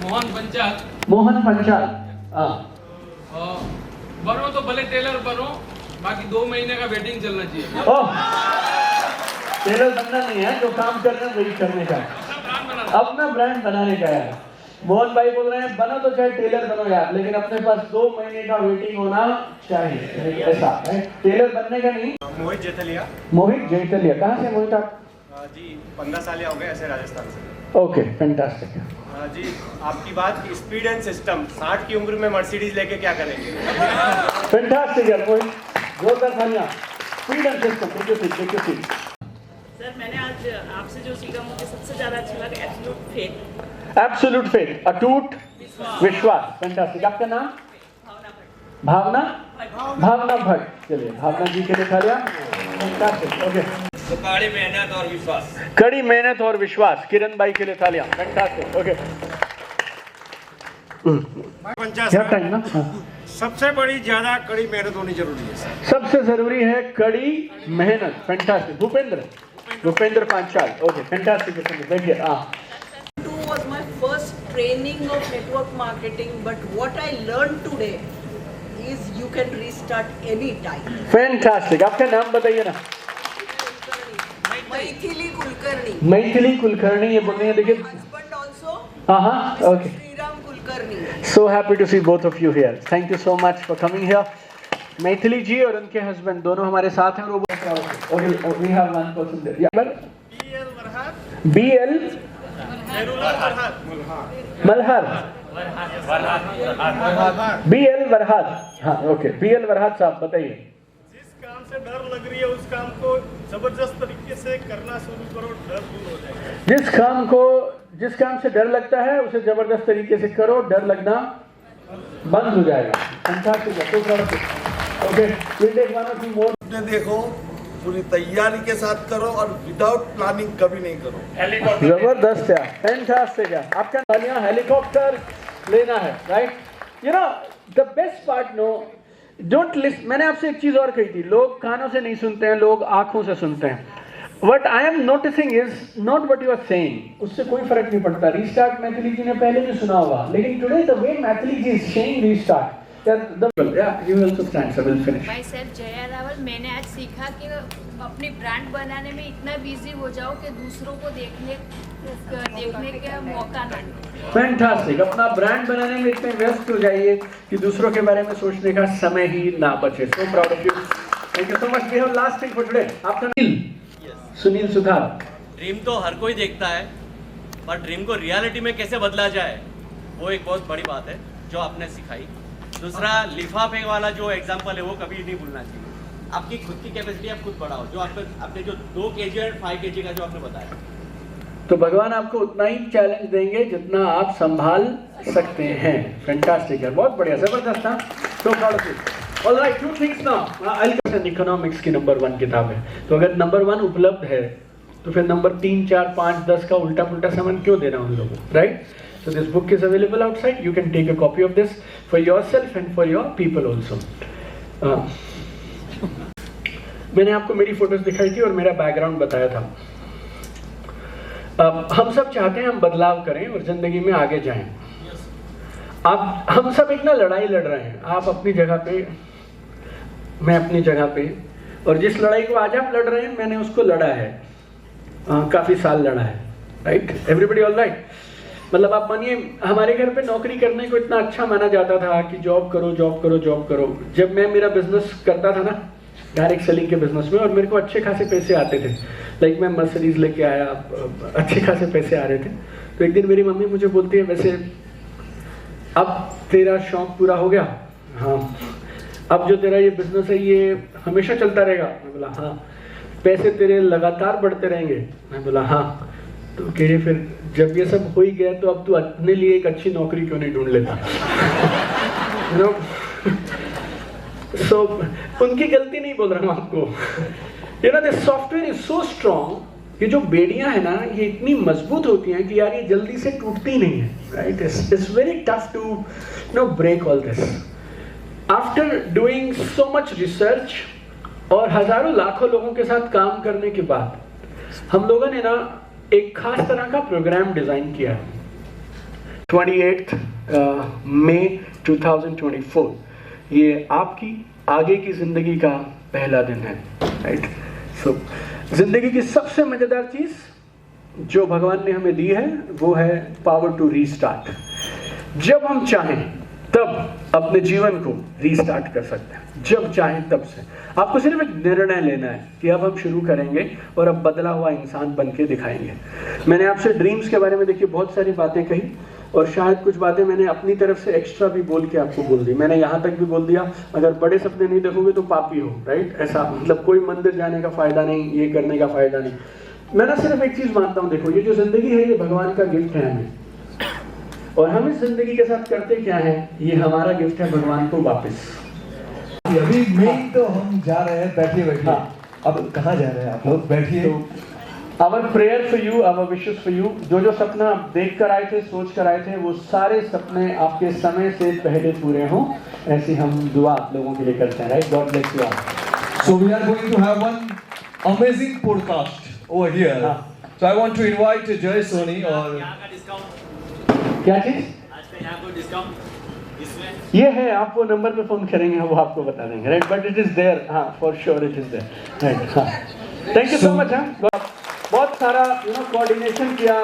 Mohan Panchal. Mohan Panchal. बनो तो भले टेलर बनो, बाकी 2 महीने का वेटिंग चलना चाहिए। ओह, टेलर बनना नहीं है, जो काम कर रहे हैं वही करने का है, अपना ब्रांड बनाने का है। मोहन भाई बोल रहे हैं बनो तो चाहे टेलर बनो यार, लेकिन अपने पास 2 महीने का वेटिंग होना चाहिए, ऐसा है। टेलर बनने का नहीं। मोहित जेठलिया। मोहित जेठलिया, कहाँ से मोहित आप? जी 15 साल हो गए ऐसे राजस्थान से। Okay, fantastic. जी आपकी बात की स्पीड एंड सिस्टम, 60 की उम्र में मर्सिडीज लेके क्या करेंगे? फैंटास्टिक यार मोहित, जोरदार तालियां। Speed and system, take your seat, take your seat. Sir मैंने आज आपसे जो सीखा मुझे सबसे ज्यादा अच्छा लगा एब्सोल्यूट फेथ। एब्सोल्यूट फेथ, अटूट विश्वास, फैंटास्टिक। आपका नाम? भावना भावना भट्ट। चलिए, भावना जी के लिए तालियां, फैंटास्टिक। ओके, तो कड़ी मेहनत और विश्वास। कड़ी मेहनत और विश्वास, किरण भाई के लिए तालियां, फैंटास्टिक। ओके, क्या टाइम ना? सबसे बड़ी ज्यादा कड़ी मेहनत होनी जरूरी है सर। सबसे जरूरी है कड़ी मेहनत, fantastic. Bhupendra Panchal. Okay, fantastic. देखिए, to was my first training of network marketing, but what I learned today is you can restart any time. Fantastic. आपका नाम बताइए ना. Maithili Kulkarni. मैथिली कुलकर्णी ये बोल रही हैं. देखिए. Husband also. हाँ. Okay. Sriram Kulkarni. So happy to see both of you here. Thank you so much for coming here. Maithili जी और उनके हस्बैंड दोनों हमारे साथ हैं. Okay, we have one person there. Yeah. BL Varhat. BL Malhar. BL वरहाद. हाँ, okay. BL वरहाद साहब बताइए. जिस काम से डर लग रही है उस काम को जबरदस्त तरीके से करना शुरू करो, डर दूर हो जाएगा. जिस काम से डर लगता है उसे जबरदस्त तरीके से करो, डर लगना बंद हो जाएगा. Fantastic. Okay, we'll take one or two more. अपने देखो, पूरी तैयारी के साथ करो और विदाउट प्लानिंग कभी नहीं करो. जबरदस्त है. फैंटास्टिक है. आपका यहाँ हेलीकॉप्टर लेना है, right? You know the best part, no don't listen. मैंने आपसे एक चीज और कही थी, लोग कानों से नहीं सुनते हैं, लोग आंखों से सुनते हैं. What I am noticing is not what you are saying. उससे कोई फर्क नहीं पड़ता. रीस्टार्ट मैथिली जी ने पहले भी सुना होगा, लेकिन today the way Maithili ji is saying restart. You will also stand, so we'll finish. Myself Jaya Rawal. मैंने आज सीखा कि अपनी ब्रांड बनाने में इतना बिजी हो जाओ कि दूसरों को देखने का मौका ना मिले. फैंटास्टिक. अपना ब्रांड बनाने में इतने व्यस्त हो जाइए कि दूसरों के बारे में सोचने का समय ही ना बचे. So proud of you. Thank you so much. We have last thing for today. आपका सुनील सुधार. ड्रीम तो हर कोई देखता है, पर ड्रीम को रियलिटी में कैसे बदला जाए वो एक बहुत बड़ी बात है जो आपने सिखाई. दूसरा, लिफाफे वाला जो एग्जांपल है वो कभी नहीं भूलना चाहिए. आपकी खुद की कैपेसिटी आप खुद बढ़ाओ. जो आपने जो 2 kg और 5 kg का जो आपने बताया, तो भगवान आपको उतना ही चैलेंज देंगे जितना आप संभाल सकते हैं. फैंटास्टिक है. बहुत बढ़िया. जबरदस्त था. सो proud of you. Alright, 2 things now. I will economics की नंबर 1 किताब है, तो अगर नंबर 1 उपलब्ध है तो फिर नंबर 3, 4, 5, 10 का उल्टा पुल्टा सामान क्यों देना उन लोगों को, right? So this book is available outside. You can take a copy of this for yourself and for your people also. मैंने आपको मेरी फोटोज दिखाई थी और मेरा बैकग्राउंड बताया था. हम सब चाहते हैं हम बदलाव करें और जिंदगी में आगे जाएं. हम सब एक ना लड़ाई लड़ रहे हैं. आप अपनी जगह पे, मैं अपनी जगह पे, और जिस लड़ाई को आज आप लड़ रहे हैं मैंने उसको लड़ा है. काफी साल लड़ा है, राइट? Everybody all right? मतलब आप मानिए हमारे घर पे नौकरी करने को इतना अच्छा माना जाता था कि जॉब करो जॉब करो जॉब करो. जब मैं मेरा बिजनेस करता था ना, डायरेक्ट सेलिंग के बिजनेस में, और मेरे को अच्छे खासे पैसे आते थे, लाइक मैं मर्सिडीज लेके आया, अच्छे खासे पैसे आ रहे थे. तो एक दिन मेरी मम्मी मुझे बोलती है, वैसे अब तेरा शौक पूरा हो गया? हाँ. अब जो तेरा ये बिजनेस है ये हमेशा चलता रहेगा? मैं बोला हाँ. पैसे तेरे लगातार बढ़ते रहेंगे? मैं बोला हाँ. तो कह रहे फिर जब ये सब हो ही गया तो अब तू अपने लिए एक अच्छी नौकरी क्यों नहीं ढूंढ लेता? So, उनकी गलती नहीं बोल रहा हूँ आपको. You know, this software is so strong. ये जो बेड़ियां है ना, ये इतनी मजबूत होती हैं कि यार ये जल्दी से टूटती नहीं है, right? It's very tough to break all this. After doing so much research और हजारों लाखों लोगों के साथ काम करने के बाद हम लोगों ने ना एक खास तरह का प्रोग्राम डिजाइन किया. 28 मई 2024 ये आपकी आगे की जिंदगी का पहला दिन है, राइट? सो जिंदगी की सबसे मजेदार चीज जो भगवान ने हमें दी है वो है पावर टू रीस्टार्ट. जब हम चाहें तब अपने जीवन को रीस्टार्ट कर सकते हैं, जब चाहें तब से. आपको सिर्फ एक निर्णय लेना है कि अब हम शुरू करेंगे और अब बदला हुआ इंसान बन के दिखाएंगे. मैंने आपसे ड्रीम्स के बारे में देखिए बहुत सारी बातें कही, और शायद कुछ बातें मैंने अपनी तरफ से एक्स्ट्रा भी बोल के आपको बोल दी. मैंने यहाँ तक भी बोल दिया, अगर बड़े सपने नहीं देखोगे तो पापी हो, राइट? ऐसा मतलब कोई मंदिर जाने का फायदा नहीं, ये करने का फायदा नहीं. मैं ना सिर्फ एक चीज मानता हूँ, देखो ये जो जिंदगी है ये भगवान का गिफ्ट है हमें, और हम इस जिंदगी के साथ करते क्या है, ये हमारा गिफ्ट है भगवान को वापस. अभी मेन तो हम जा रहे हैं, बैठिए बैठिए. अब कहाँ जा रहे हैं आप लोग? बैठिए. Our prayer for you, our wishes for you. जो सपना आप देख कर आए थे, सोच कर आए थे, वो सारे सपने आपके समय से पहले पूरे हों, ऐसी हम दुआ आप लोगों के लिए करते हैं, right? God bless you all. So we are going to have one amazing podcast over here. So I want to invite Jay Soni or क्या चीज? आज का यहाँ कोई डिस्काउंट इसमें ये है, आप वो नंबर पे फोन करेंगे वो आपको बता देंगे, right? But it is there, हाँ for sure it is there, right? हाँ, थैंक यू सो मच। बहुत सारा कोऑर्डिनेशन किया।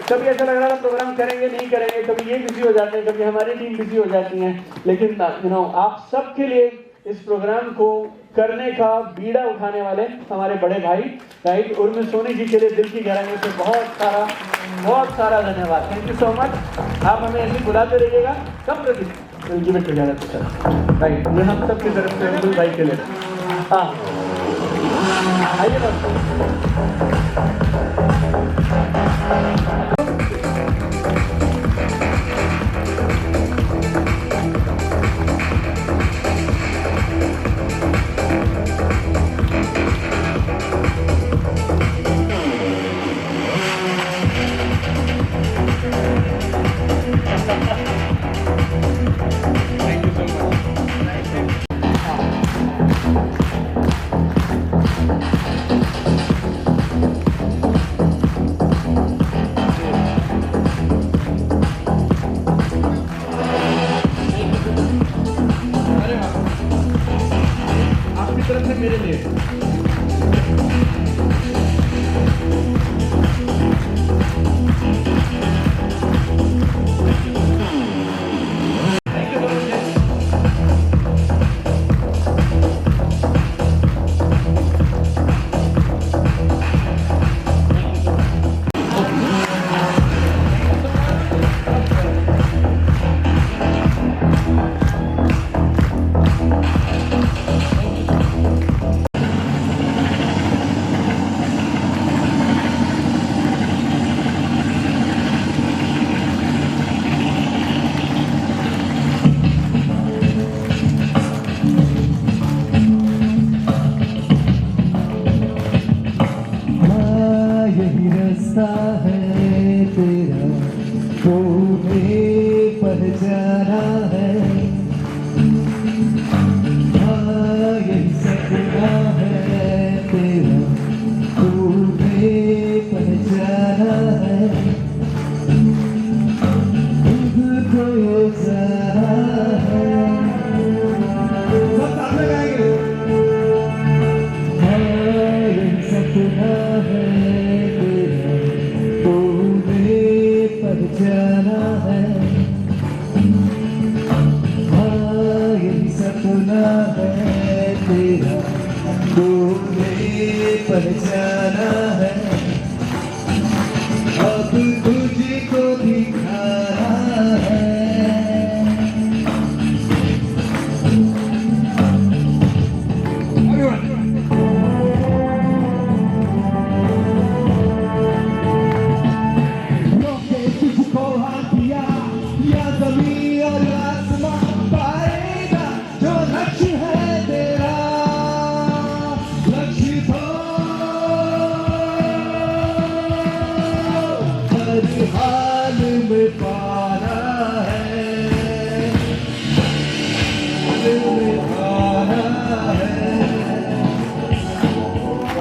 कभी ऐसा लग रहा था प्रोग्राम करेंगे नहीं करेंगे, कभी ये बिजी हो जाते हैं, कभी हमारी टीम बिजी हो जाती है, लेकिन आप सबके लिए इस प्रोग्राम को करने का बीड़ा उठाने वाले हमारे बड़े भाई, राइट, उर्मिल सोनी जी के लिए दिल की गहराइयों से बहुत सारा धन्यवाद। Thank you so much. आप हमें ऐसे बुलाते रहिएगा। कब प्रदीप दिल में टुगेदर तो सर, राइट, ये हम सब की तरफ से उर्मिल भाई के लिए। हाँ आइए बस।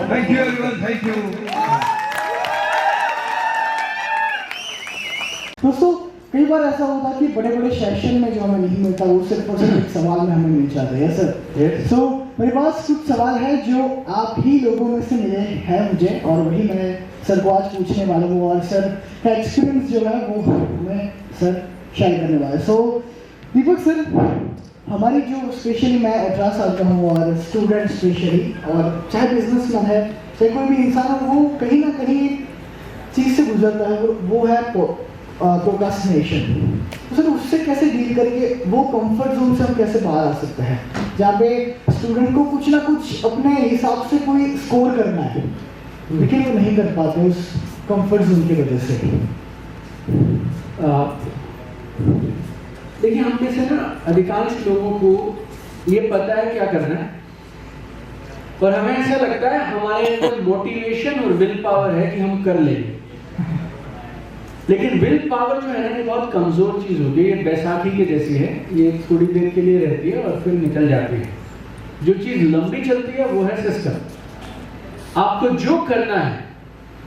Thank you everyone, thank you. दोस्तों कई बार ऐसा होता है कि बड़े बड़े सेशन में जो हमें नहीं मिलता वो सिर्फ और सिर्फ एक सवाल में हमें मिल जाता है सर। सो मेरे पास कुछ सवाल है जो आप ही लोगों में से मिले हैं मुझे, और वही मैं सर को आज पूछने वाला हूँ, और सर का एक्सपीरियंस जो है वो मैं सर शेयर करने वाला है। सो दीपक सर, हमारी जो स्पेशली मैं 18 साल का हूँ और स्टूडेंट स्पेशली, और चाहे बिजनेसमैन है चाहे कोई भी इंसान हो, वो कहीं ना कहीं चीज़ से गुजरता है, वो है प्रोक्रास्टिनेशन। तो सर उससे कैसे डील करके वो कंफर्ट जोन से हम कैसे बाहर आ सकते हैं, जहाँ पे स्टूडेंट को कुछ ना कुछ अपने हिसाब से कोई स्कोर करना है लेकिन वो नहीं कर पाते उस कंफर्ट जोन की वजह से। देखिए, हम में से ना अधिकांश लोगों को ये पता है क्या करना है, और हमें ऐसा लगता है हमारे अंदर मोटिवेशन और विल पावर है कि हम कर लेंगे। लेकिन विल पावर जो है ना, ये बहुत कमजोर चीज होती है, ये बैसाखी के जैसी है, ये थोड़ी देर के लिए रहती है और फिर निकल जाती है। जो चीज लंबी चलती है वो है सिस्टम। आपको जो करना है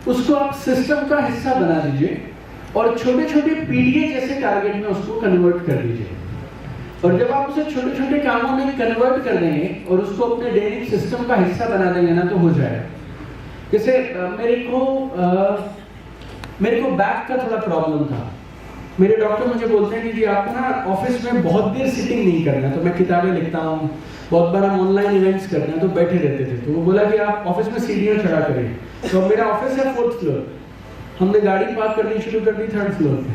उसको आप सिस्टम का हिस्सा बना दीजिए, और छोटे छोटे पीढ़ी जैसे टारगेट में उसको कन्वर्ट कर दीजिए। और जब आप उसे छोटे छोटे कामों में कन्वर्ट कर देंगे और उसको अपने डेली सिस्टम का हिस्सा बना देंगे ना, तो हो जाएगा। जैसे मेरे को बैक का थोड़ा प्रॉब्लम था। मेरे डॉक्टर मुझे बोलते हैं कि आपको ना ऑफिस में बहुत देर सिटिंग नहीं करना। तो मैं किताबें लिखता हूँ, बहुत बार हम ऑनलाइन इवेंट्स करते हैं, तो बैठे रहते थे। तो वो बोला कि आप ऑफिस में सीढ़ियाँ चढ़ा करें। तो मेरा ऑफिस है 4th फ्लोर, हमने गाड़ी पार्क करनी शुरू कर दी 3rd फ्लोर पे।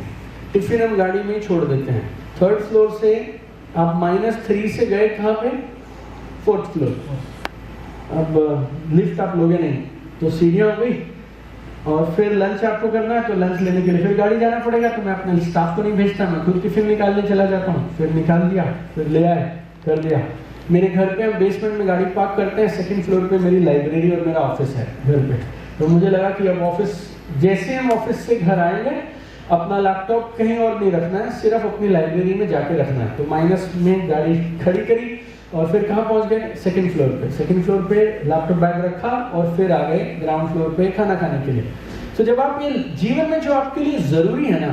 टिफिन हम गाड़ी में ही छोड़ देते हैं। 3rd फ्लोर से आप -3 से गए कहाँ पे? 4th floor. अब लिफ्ट आप लोगे नहीं, तो सीढ़ियाँ हो गई। और फिर लंच आपको करना है, तो लंच लेने के लिए फिर गाड़ी जाना पड़ेगा। तो मैं अपने स्टाफ को नहीं भेजता, मैं खुद टिफिन निकालने चला जाता हूँ। फिर निकाल दिया, फिर ले आए, कर दिया। मेरे घर पे हम बेसमेंट में गाड़ी पार्क करते हैं, 2nd फ्लोर पे मेरी लाइब्रेरी और मेरा ऑफिस है घर पे। तो मुझे लगा कि अब ऑफिस, जैसे हम ऑफिस से घर आएंगे, अपना लैपटॉप कहीं और नहीं रखना है, सिर्फ अपनी लाइब्रेरी में जाके रखना है। तो माइनस में गाड़ी खड़ी करी और फिर कहाँ पहुंच गए? 2nd फ्लोर पे। 2nd फ्लोर पे लैपटॉप बैग रखा और फिर आ गए ग्राउंड फ्लोर पे खाना खाने के लिए। तो जब आप ये जीवन में जो आपके लिए जरूरी है ना,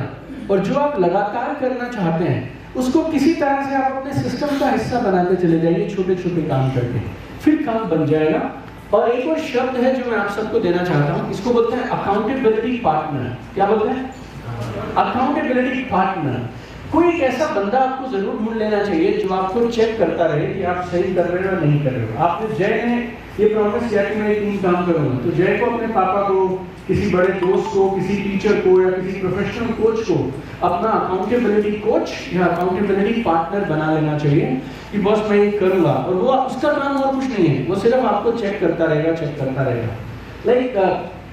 और जो आप लगातार करना चाहते हैं, उसको किसी तरह से आप अपने सिस्टम का हिस्सा बनाते चले जाइए, छोटे छोटे काम करके, फिर काम बन जाएगा। और एक और शब्द है जो मैं आप सबको देना चाहता हूँ, इसको बोलते हैं अकाउंटेबिलिटी पार्टनर। क्या बोलते हैं? Accountability partner. कोई एक ऐसा बंदा आपको जरूर ढूंढ लेना चाहिए जो आपको चेक करता रहे कि आप सही कर रहे हो या नहीं कर रहे हो। आपने जय ने ये प्रॉमिस किया कि मैं 3 काम करूंगा, तो जय को अपने पापा को, किसी बड़े दोस्त को, किसी टीचर को या किसी प्रोफेशनल कोच को अपना अकाउंटेबिलिटी कोच या अकाउंटेबिलिटी पार्टनर बना लेना चाहिए कि बॉस मैं ये करूंगा। और वो उसका काम और कुछ नहीं है, वो सिर्फ आपको चेक करता रहेगा। लाइक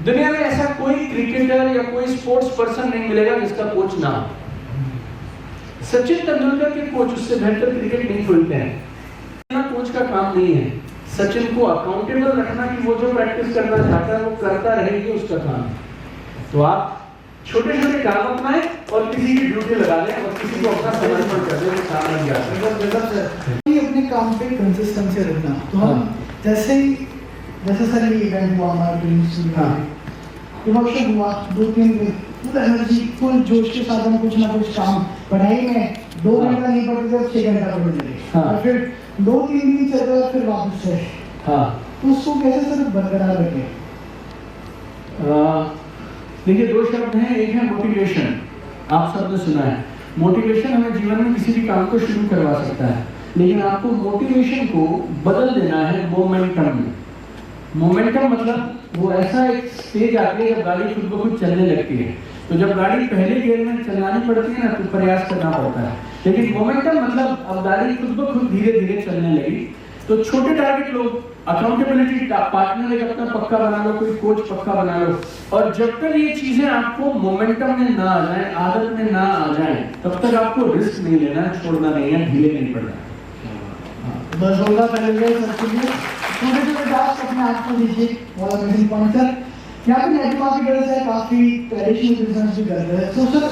दुनिया में ऐसा कोई क्रिकेटर या कोई स्पोर्ट्स पर्सन नहीं मिलेगा जिसका कोच ना हो। सचिन तेंदुलकर के कोच उससे बेहतर क्रिकेट नहीं खेलते हैं। कोच का काम नहीं है सचिन को अकाउंटेबल रखना कि वो जो प्रैक्टिस करना चाहता है वो करता रहेगी, उसका काम। तो आप छोटे छोटे काम अपनाएं और किसी की ड्यूटी लगा लें और किसी को अपना समर्पण कर दें, काम लग जाता है। अपने काम पे कंसिस्टेंसी रखना। तो हम जैसे सर ये इवेंट हुआ हमारा वर्कशॉप हुआ, 2-3 दिन पूरा एनर्जी फुल जोश के साथ हम कुछ ना कुछ काम, पढ़ाई में 2 घंटा नहीं पढ़ते थे, 6 घंटा पढ़ते थे। और फिर 2-3 दिन चल रहा, फिर वापस से। तो उसको कैसे सर बरकरार रखें? देखिए 2 शब्द हैं, एक है मोटिवेशन। आप सबने सुना है, मोटिवेशन हमें जीवन में किसी भी काम को शुरू करवा सकता है, लेकिन आपको मोटिवेशन को बदल देना है मोमेंटम में। मोमेंटम मतलब वो ऐसा एक स्टेज आती है जब गाड़ी खुद ब खुद चलने लगती है। तो जब गाड़ी पहले गियर में चलानी पड़ती है ना, तो प्रयास करना पड़ता है। लेकिन मोमेंटम मतलब अब गाड़ी खुद ब खुद धीरे धीरे चलने लगी। तो छोटे टारगेट लोग अकाउंटेबिलिटी पार्टनर एक अपना पक्का बना लो, कोई कोच पक्का बना लो। और जब तक ये चीजें आपको मोमेंटम में ना आ जाए, आदत में ना आ जाए, तब तक आपको रिस्क नहीं लेना, छोड़ना नहीं है, ढीले नहीं पड़ना। बस होगा पहले छोटे छोटे टास्क अपने आप को दीजिए। और मेन पॉइंट सर, यहाँ पे नेट मार्केटर्स है, काफी ट्रेडिशनल बिजनेस भी करते हैं। तो सर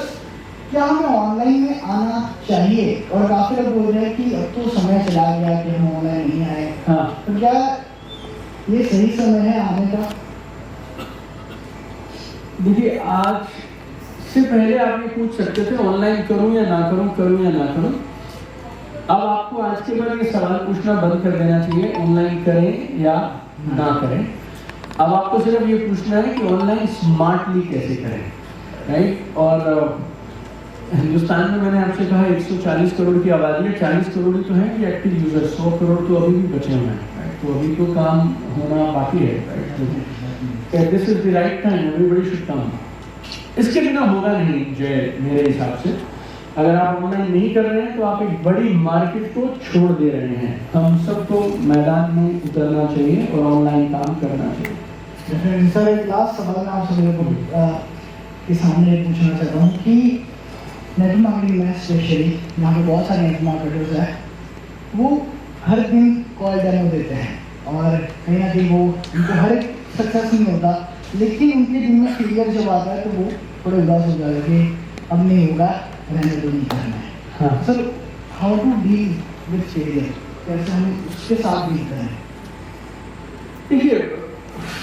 क्या हमें ऑनलाइन में आना चाहिए? और काफी लोग बोल रहे हैं कि अब तो समय चला गया कि हम ऑनलाइन नहीं आए। तो क्या ये सही समय है आने का? देखिए आज से पहले आप ये पूछ सकते थे ऑनलाइन करूं या ना करूं, करूं या ना करूं। अब आपको आज के बाद ये सवाल पूछना बंद कर देना चाहिए, ऑनलाइन करें या ना करें। अब आपको सिर्फ ये पूछना है कि ऑनलाइन स्मार्टली कैसे करें, राइट? और हिंदुस्तान में मैंने आपसे कहा 140 करोड़ की आबादी है, 40 करोड़ तो है कि एक्टिव यूजर, 100 करोड़ तो अभी भी बचे हुए हैं। तो अभी तो काम होना बाकी है। This is the right time, everybody should come. इसके बिना होगा नहीं जय, मेरे हिसाब से। अगर आप ऑनलाइन नहीं कर रहे हैं तो आप एक बड़ी मार्केट को छोड़ दे रहे हैं। हम सबको मैदान में उतरना चाहिए और ऑनलाइन काम करना चाहिए। सर एक लास्ट सवाल मैं आप सभी को के सामने पूछना चाहता हूँ कि नेटवर्क मार्केटिंग में स्पेशली यहाँ पे बहुत सारे नेटवर्क मार्केटर्स हैं, वो हर दिन कॉल डेमो देते हैं और कहीं ना कहीं वो उनको हर एक सक्सेस नहीं होता, लेकिन उनके दिन में फेलियर जब आता है तो वो थोड़े उदास हो जाते हैं कि अब नहीं होगा, रहने तो नहीं करना है। हाँ sir, how to deal with failure, कैसे हम उसके साथ डील करें? देखिए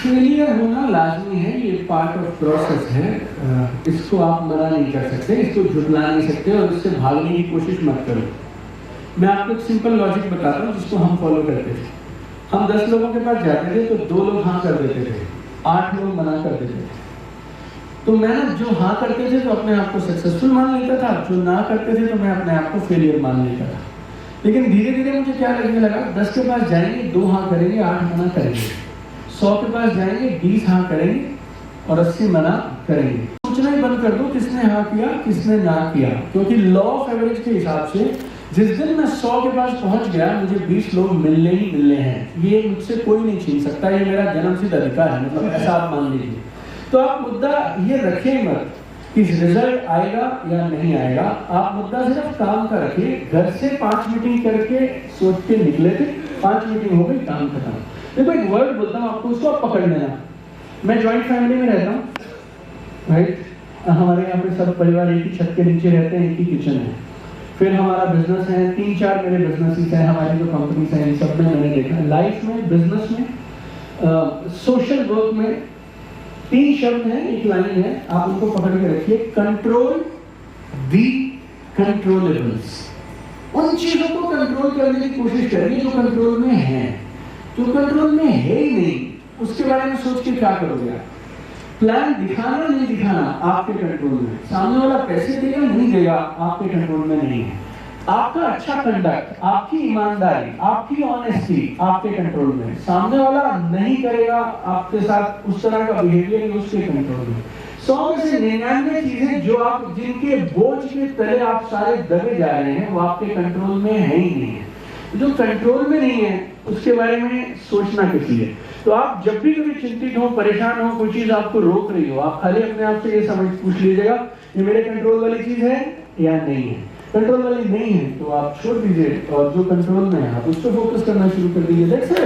फेलियर होना लाजमी है, ये पार्ट ऑफ प्रोसेस है। इसको आप मना नहीं कर सकते, इसको झुठला नहीं सकते और इससे भागने की कोशिश मत करो। मैं आपको एक सिंपल लॉजिक बताता हूँ जिसको हम फॉलो करते थे। हम 10 लोगों के पास जाते थे तो 2 लोग हाँ कर देते थे, 8 लोग मना कर देते थे। तो मैं ना जो हाँ करते थे तो अपने आप को सक्सेसफुल मान लेता था, जो ना करते थे तो मैं अपने आप को फेलियर मान लेता था। लेकिन धीरे धीरे मुझे क्या लगने लगा, 10 के पास जाएंगे 2 हाँ करेंगे, 8 मना करेंगे। 100 के पास जाएंगे 20 हाँ करेंगे और 80 मना करेंगे। सोचना ही बंद कर दो किसने हाँ किया किसने ना किया, क्योंकि लॉ ऑफ एवरेज के हिसाब से जिस दिन मैं 100 के पास पहुंच गया मुझे 20 लोग मिलने ही मिलने हैं। ये मुझसे कोई नहीं छीन सकता, ये मेरा जन्मसिद्ध अधिकार है, मतलब ऐसा आप मान लीजिए। तो आप मुद्दा ये रखें मत कि रिजल्ट आएगा या नहीं आएगा, आप मुद्दा सिर्फ काम का रखिए। घर से 5 मीटिंग करके सोच के निकले थे, 5 मीटिंग हो गई, काम खत्म। देखो एक वर्ड बोलता हूँ आपको, उसको आप पकड़ लेना। मैं जॉइंट फैमिली में रहता हूँ, राइट। हमारे यहाँ पे सब परिवार एक ही छत के नीचे रहते हैं, एक ही किचन है। फिर हमारा बिजनेस है, 3-4 मेरे बिजनेसेस हैं, हमारी जो कंपनीज हैं, इन सब में मैंने देखा लाइफ में, बिजनेस में, सोशल वर्क में 3 शब्द हैं, एक लाइन है, आप उनको पकड़ के रखिए। कंट्रोल दी कंट्रोलेबल्स। उन चीजों को कंट्रोल करने की कोशिश करिए जो कंट्रोल में है। जो कंट्रोल में है ही नहीं उसके बारे में सोच के क्या करोगे? प्लान दिखाना नहीं दिखाना आपके कंट्रोल में, सामने वाला पैसे देगा नहीं देगा आपके कंट्रोल में नहीं है। आपका अच्छा कंडक्ट, आपकी ईमानदारी, आपकी ऑनेस्टी आपके कंट्रोल में, सामने वाला नहीं करेगा आपके साथ उस तरह का बिहेवियर उसके कंट्रोल में। 100 में से 99 चीजें जो आप जिनके बोझ के तले आप सारे दबे जा रहे हैं वो आपके कंट्रोल में है ही नहीं है। जो कंट्रोल में नहीं है उसके बारे में सोचना किस लिए। तो आप जब भी कभी चिंतित हो, परेशान हो, कोई चीज आपको रोक रही हो, आप खाली अपने आप से ये समझ पूछ लीजिएगा ये मेरे कंट्रोल वाली चीज है या नहीं है। कंट्रोल वाली नहीं है तो आप छोड़ दीजिए और जो कंट्रोल में है आप उस पर फोकस करना शुरू कर दीजिए। दैट्स इट,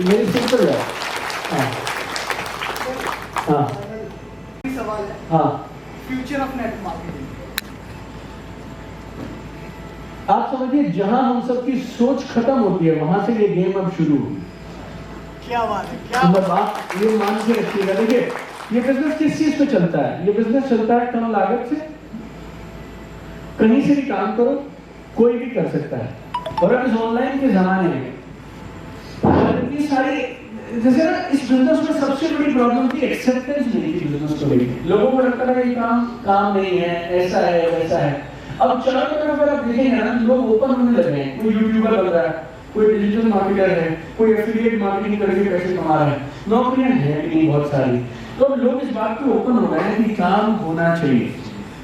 वेरी सिंपल है। हाँ सवाल है, हाँ, फ्यूचर ऑफ नेट मार्केटिंग। आप समझिए जहां हम सबकी सोच खत्म होती है वहां से ये गेम अब शुरू होगी। क्या बात है, क्या मतलब आप ये मान के रखिएगा, देखिए ये बिजनेस किस चीज पे चलता है? ये बिजनेस चलता है कम लागत से, कहीं से भी काम करो, कोई भी कर सकता है। और अब इस ऑनलाइन के जमाने में इतनी सारी, जैसे ना इस बिजनेस में सबसे बड़ी प्रॉब्लम थी एक्सेप्टेंस नहीं थी बिजनेस को लेकर। लोगों को लगता है ये काम नहीं है, ऐसा है वैसा है। अब चारों तरफ अगर आप देखेंगे ना लोग ओपन होने लगे हैं। कोई यूट्यूबर बन रहा है, कोई डिजिटल मार्केटर है, कोई एफिलिएट मार्केटिंग करके पैसे कमा रहा है, नौकरियां हैं भी बहुत सारी। तो अब लोग इस बात पे ओपन हो गए हैं कि काम होना चाहिए।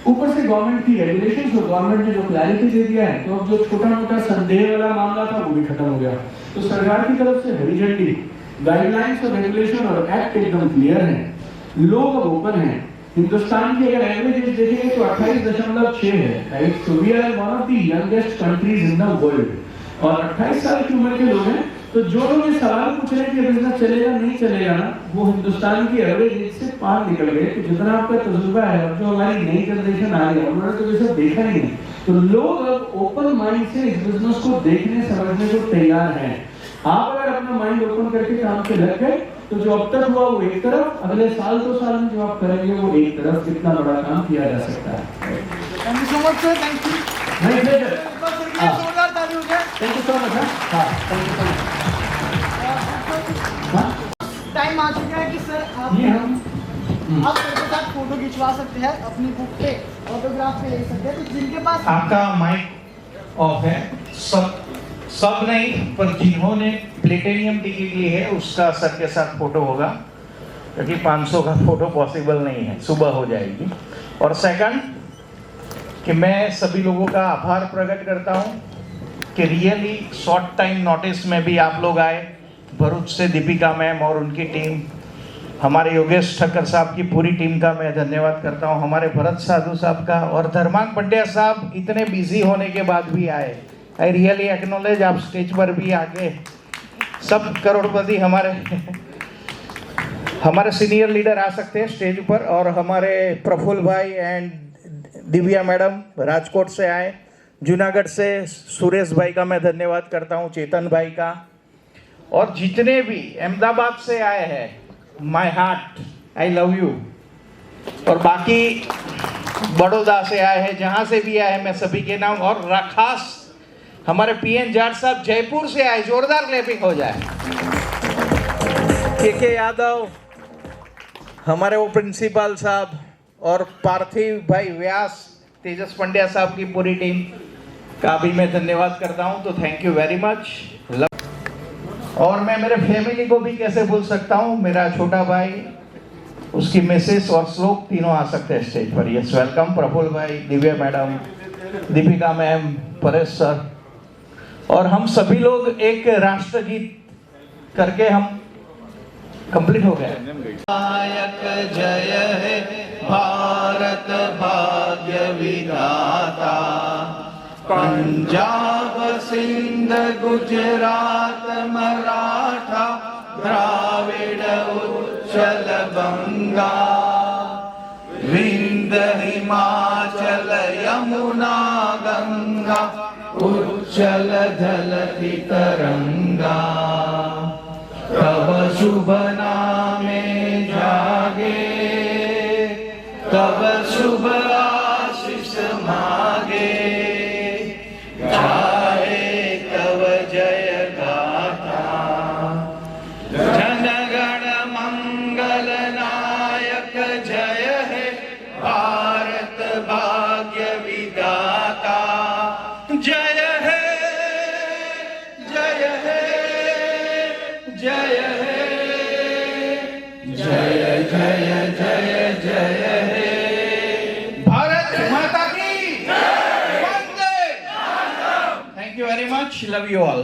ऊपर से गवर्नमेंट की रेगुलेशंस और गवर्नमेंट ने जो क्लैरिटी दे दिया है तो अब जो छोटा मोटा संदेह वाला मामला था वो भी खत्म हो गया। तो सरकार की तरफ से हरी झंडी, गाइडलाइंस और रेगुलेशन और एक्ट एकदम क्लियर है, लोग अब ओपन हैं। हिंदुस्तान की अगर एवरेज एज देखेंगे तो 28.6 है, right. So we are one of the youngest countries in the world और 28 साल की उम्र के लोग हैं। तो जो लोग ये सवाल पूछ रहे हैं कि बिजनेस चलेगा नहीं चलेगा ना, वो हिंदुस्तान की एवरेज एज से पार निकल गए। तो जितना आपका तजुर्बा है और जो हमारी नई जनरेशन आ रही है उन्होंने तो ये सब देखा ही नहीं। तो लोग अब ओपन माइंड से इस बिजनेस को देखने समझने को तैयार हैं। आप अगर अपना माइंड ओपन करके काम पे लग गए तो जो अब तक हुआ वो एक तरफ, अगले साल 2 साल में जो आप करेंगे वो एक तरफ, कितना बड़ा काम किया जा सकता है। Thank you so much sir, thank you. जोरदार ताली हो जाए। Thank you so much. हाँ, thank you so much. Time आ चुका है कि सर आप मेरे के साथ फोटो खिंचवा सकते हैं, अपनी बुक पे ऑटोग्राफ पे ले सकते हैं। तो जिनके पास आपका माइक ऑफ है, सब नहीं पर जिन्होंने प्लेटिनियम टिकट ली है उसका सर के साथ फोटो होगा, क्योंकि 500 का फोटो पॉसिबल नहीं है, सुबह हो जाएगी। और सेकंड कि मैं सभी लोगों का आभार प्रकट करता हूं कि रियली शॉर्ट टाइम नोटिस में भी आप लोग आए। भरूच से दीपिका मैम और उनकी टीम, हमारे योगेश ठक्कर साहब की पूरी टीम का मैं धन्यवाद करता हूं, हमारे भरत साधु साहब का, और धर्मांग पंड्या साहब इतने बिजी होने के बाद भी आए। आई रियली एक्नॉलेज, आप स्टेज पर भी आके सब करोड़पति हमारे सीनियर लीडर आ सकते हैं स्टेज पर, और हमारे प्रफुल्ल भाई एंड दिव्या मैडम राजकोट से आए, जूनागढ़ से सुरेश भाई का मैं धन्यवाद करता हूं, चेतन भाई का, और जितने भी अहमदाबाद से आए हैं my heart, I love you. और बाकी बड़ौदा से आए हैं, जहां से भी आए हैं, मैं सभी के नाम, और खास हमारे पीएन जाट साहब जयपुर से आए, जोरदार क्लैपिंग हो जाए। के यादव, हमारे वो प्रिंसिपल साहब, और पार्थिव भाई व्यास, तेजस पंड्या साहब की पूरी टीम का भी मैं धन्यवाद करता हूं। तो थैंक यू वेरी मच। और मैं मेरे फैमिली को भी कैसे भूल सकता हूं, मेरा छोटा भाई, उसकी मिसेस और श्लोक तीनों आ सकते हैं स्टेज पर। Yes, welcome. प्रफुल्ल भाई, Divya madam, Deepika ma'am, Paresh sir, और हम सभी लोग एक राष्ट्रगीत करके हम कंप्लीट हो गए। नायक जय है भारत भाग्य विधाता, पंजाब सिंध गुजरात मराठा द्राविड़ उच्चल बंगा, विंध्य हिमाचल यमुना गंगा, उच्चल धलती तरंगा। तब शुभ नामे जागे, तब शुभ आशीष मागे, गाए तब जय गाथा। जनगण मंगल नायक जय है भारत भाग्य विधाता, जय है, जय है, जय है, जय जय जय जय है। भारत माता की जय। वंदे। Thank you very much, love you all.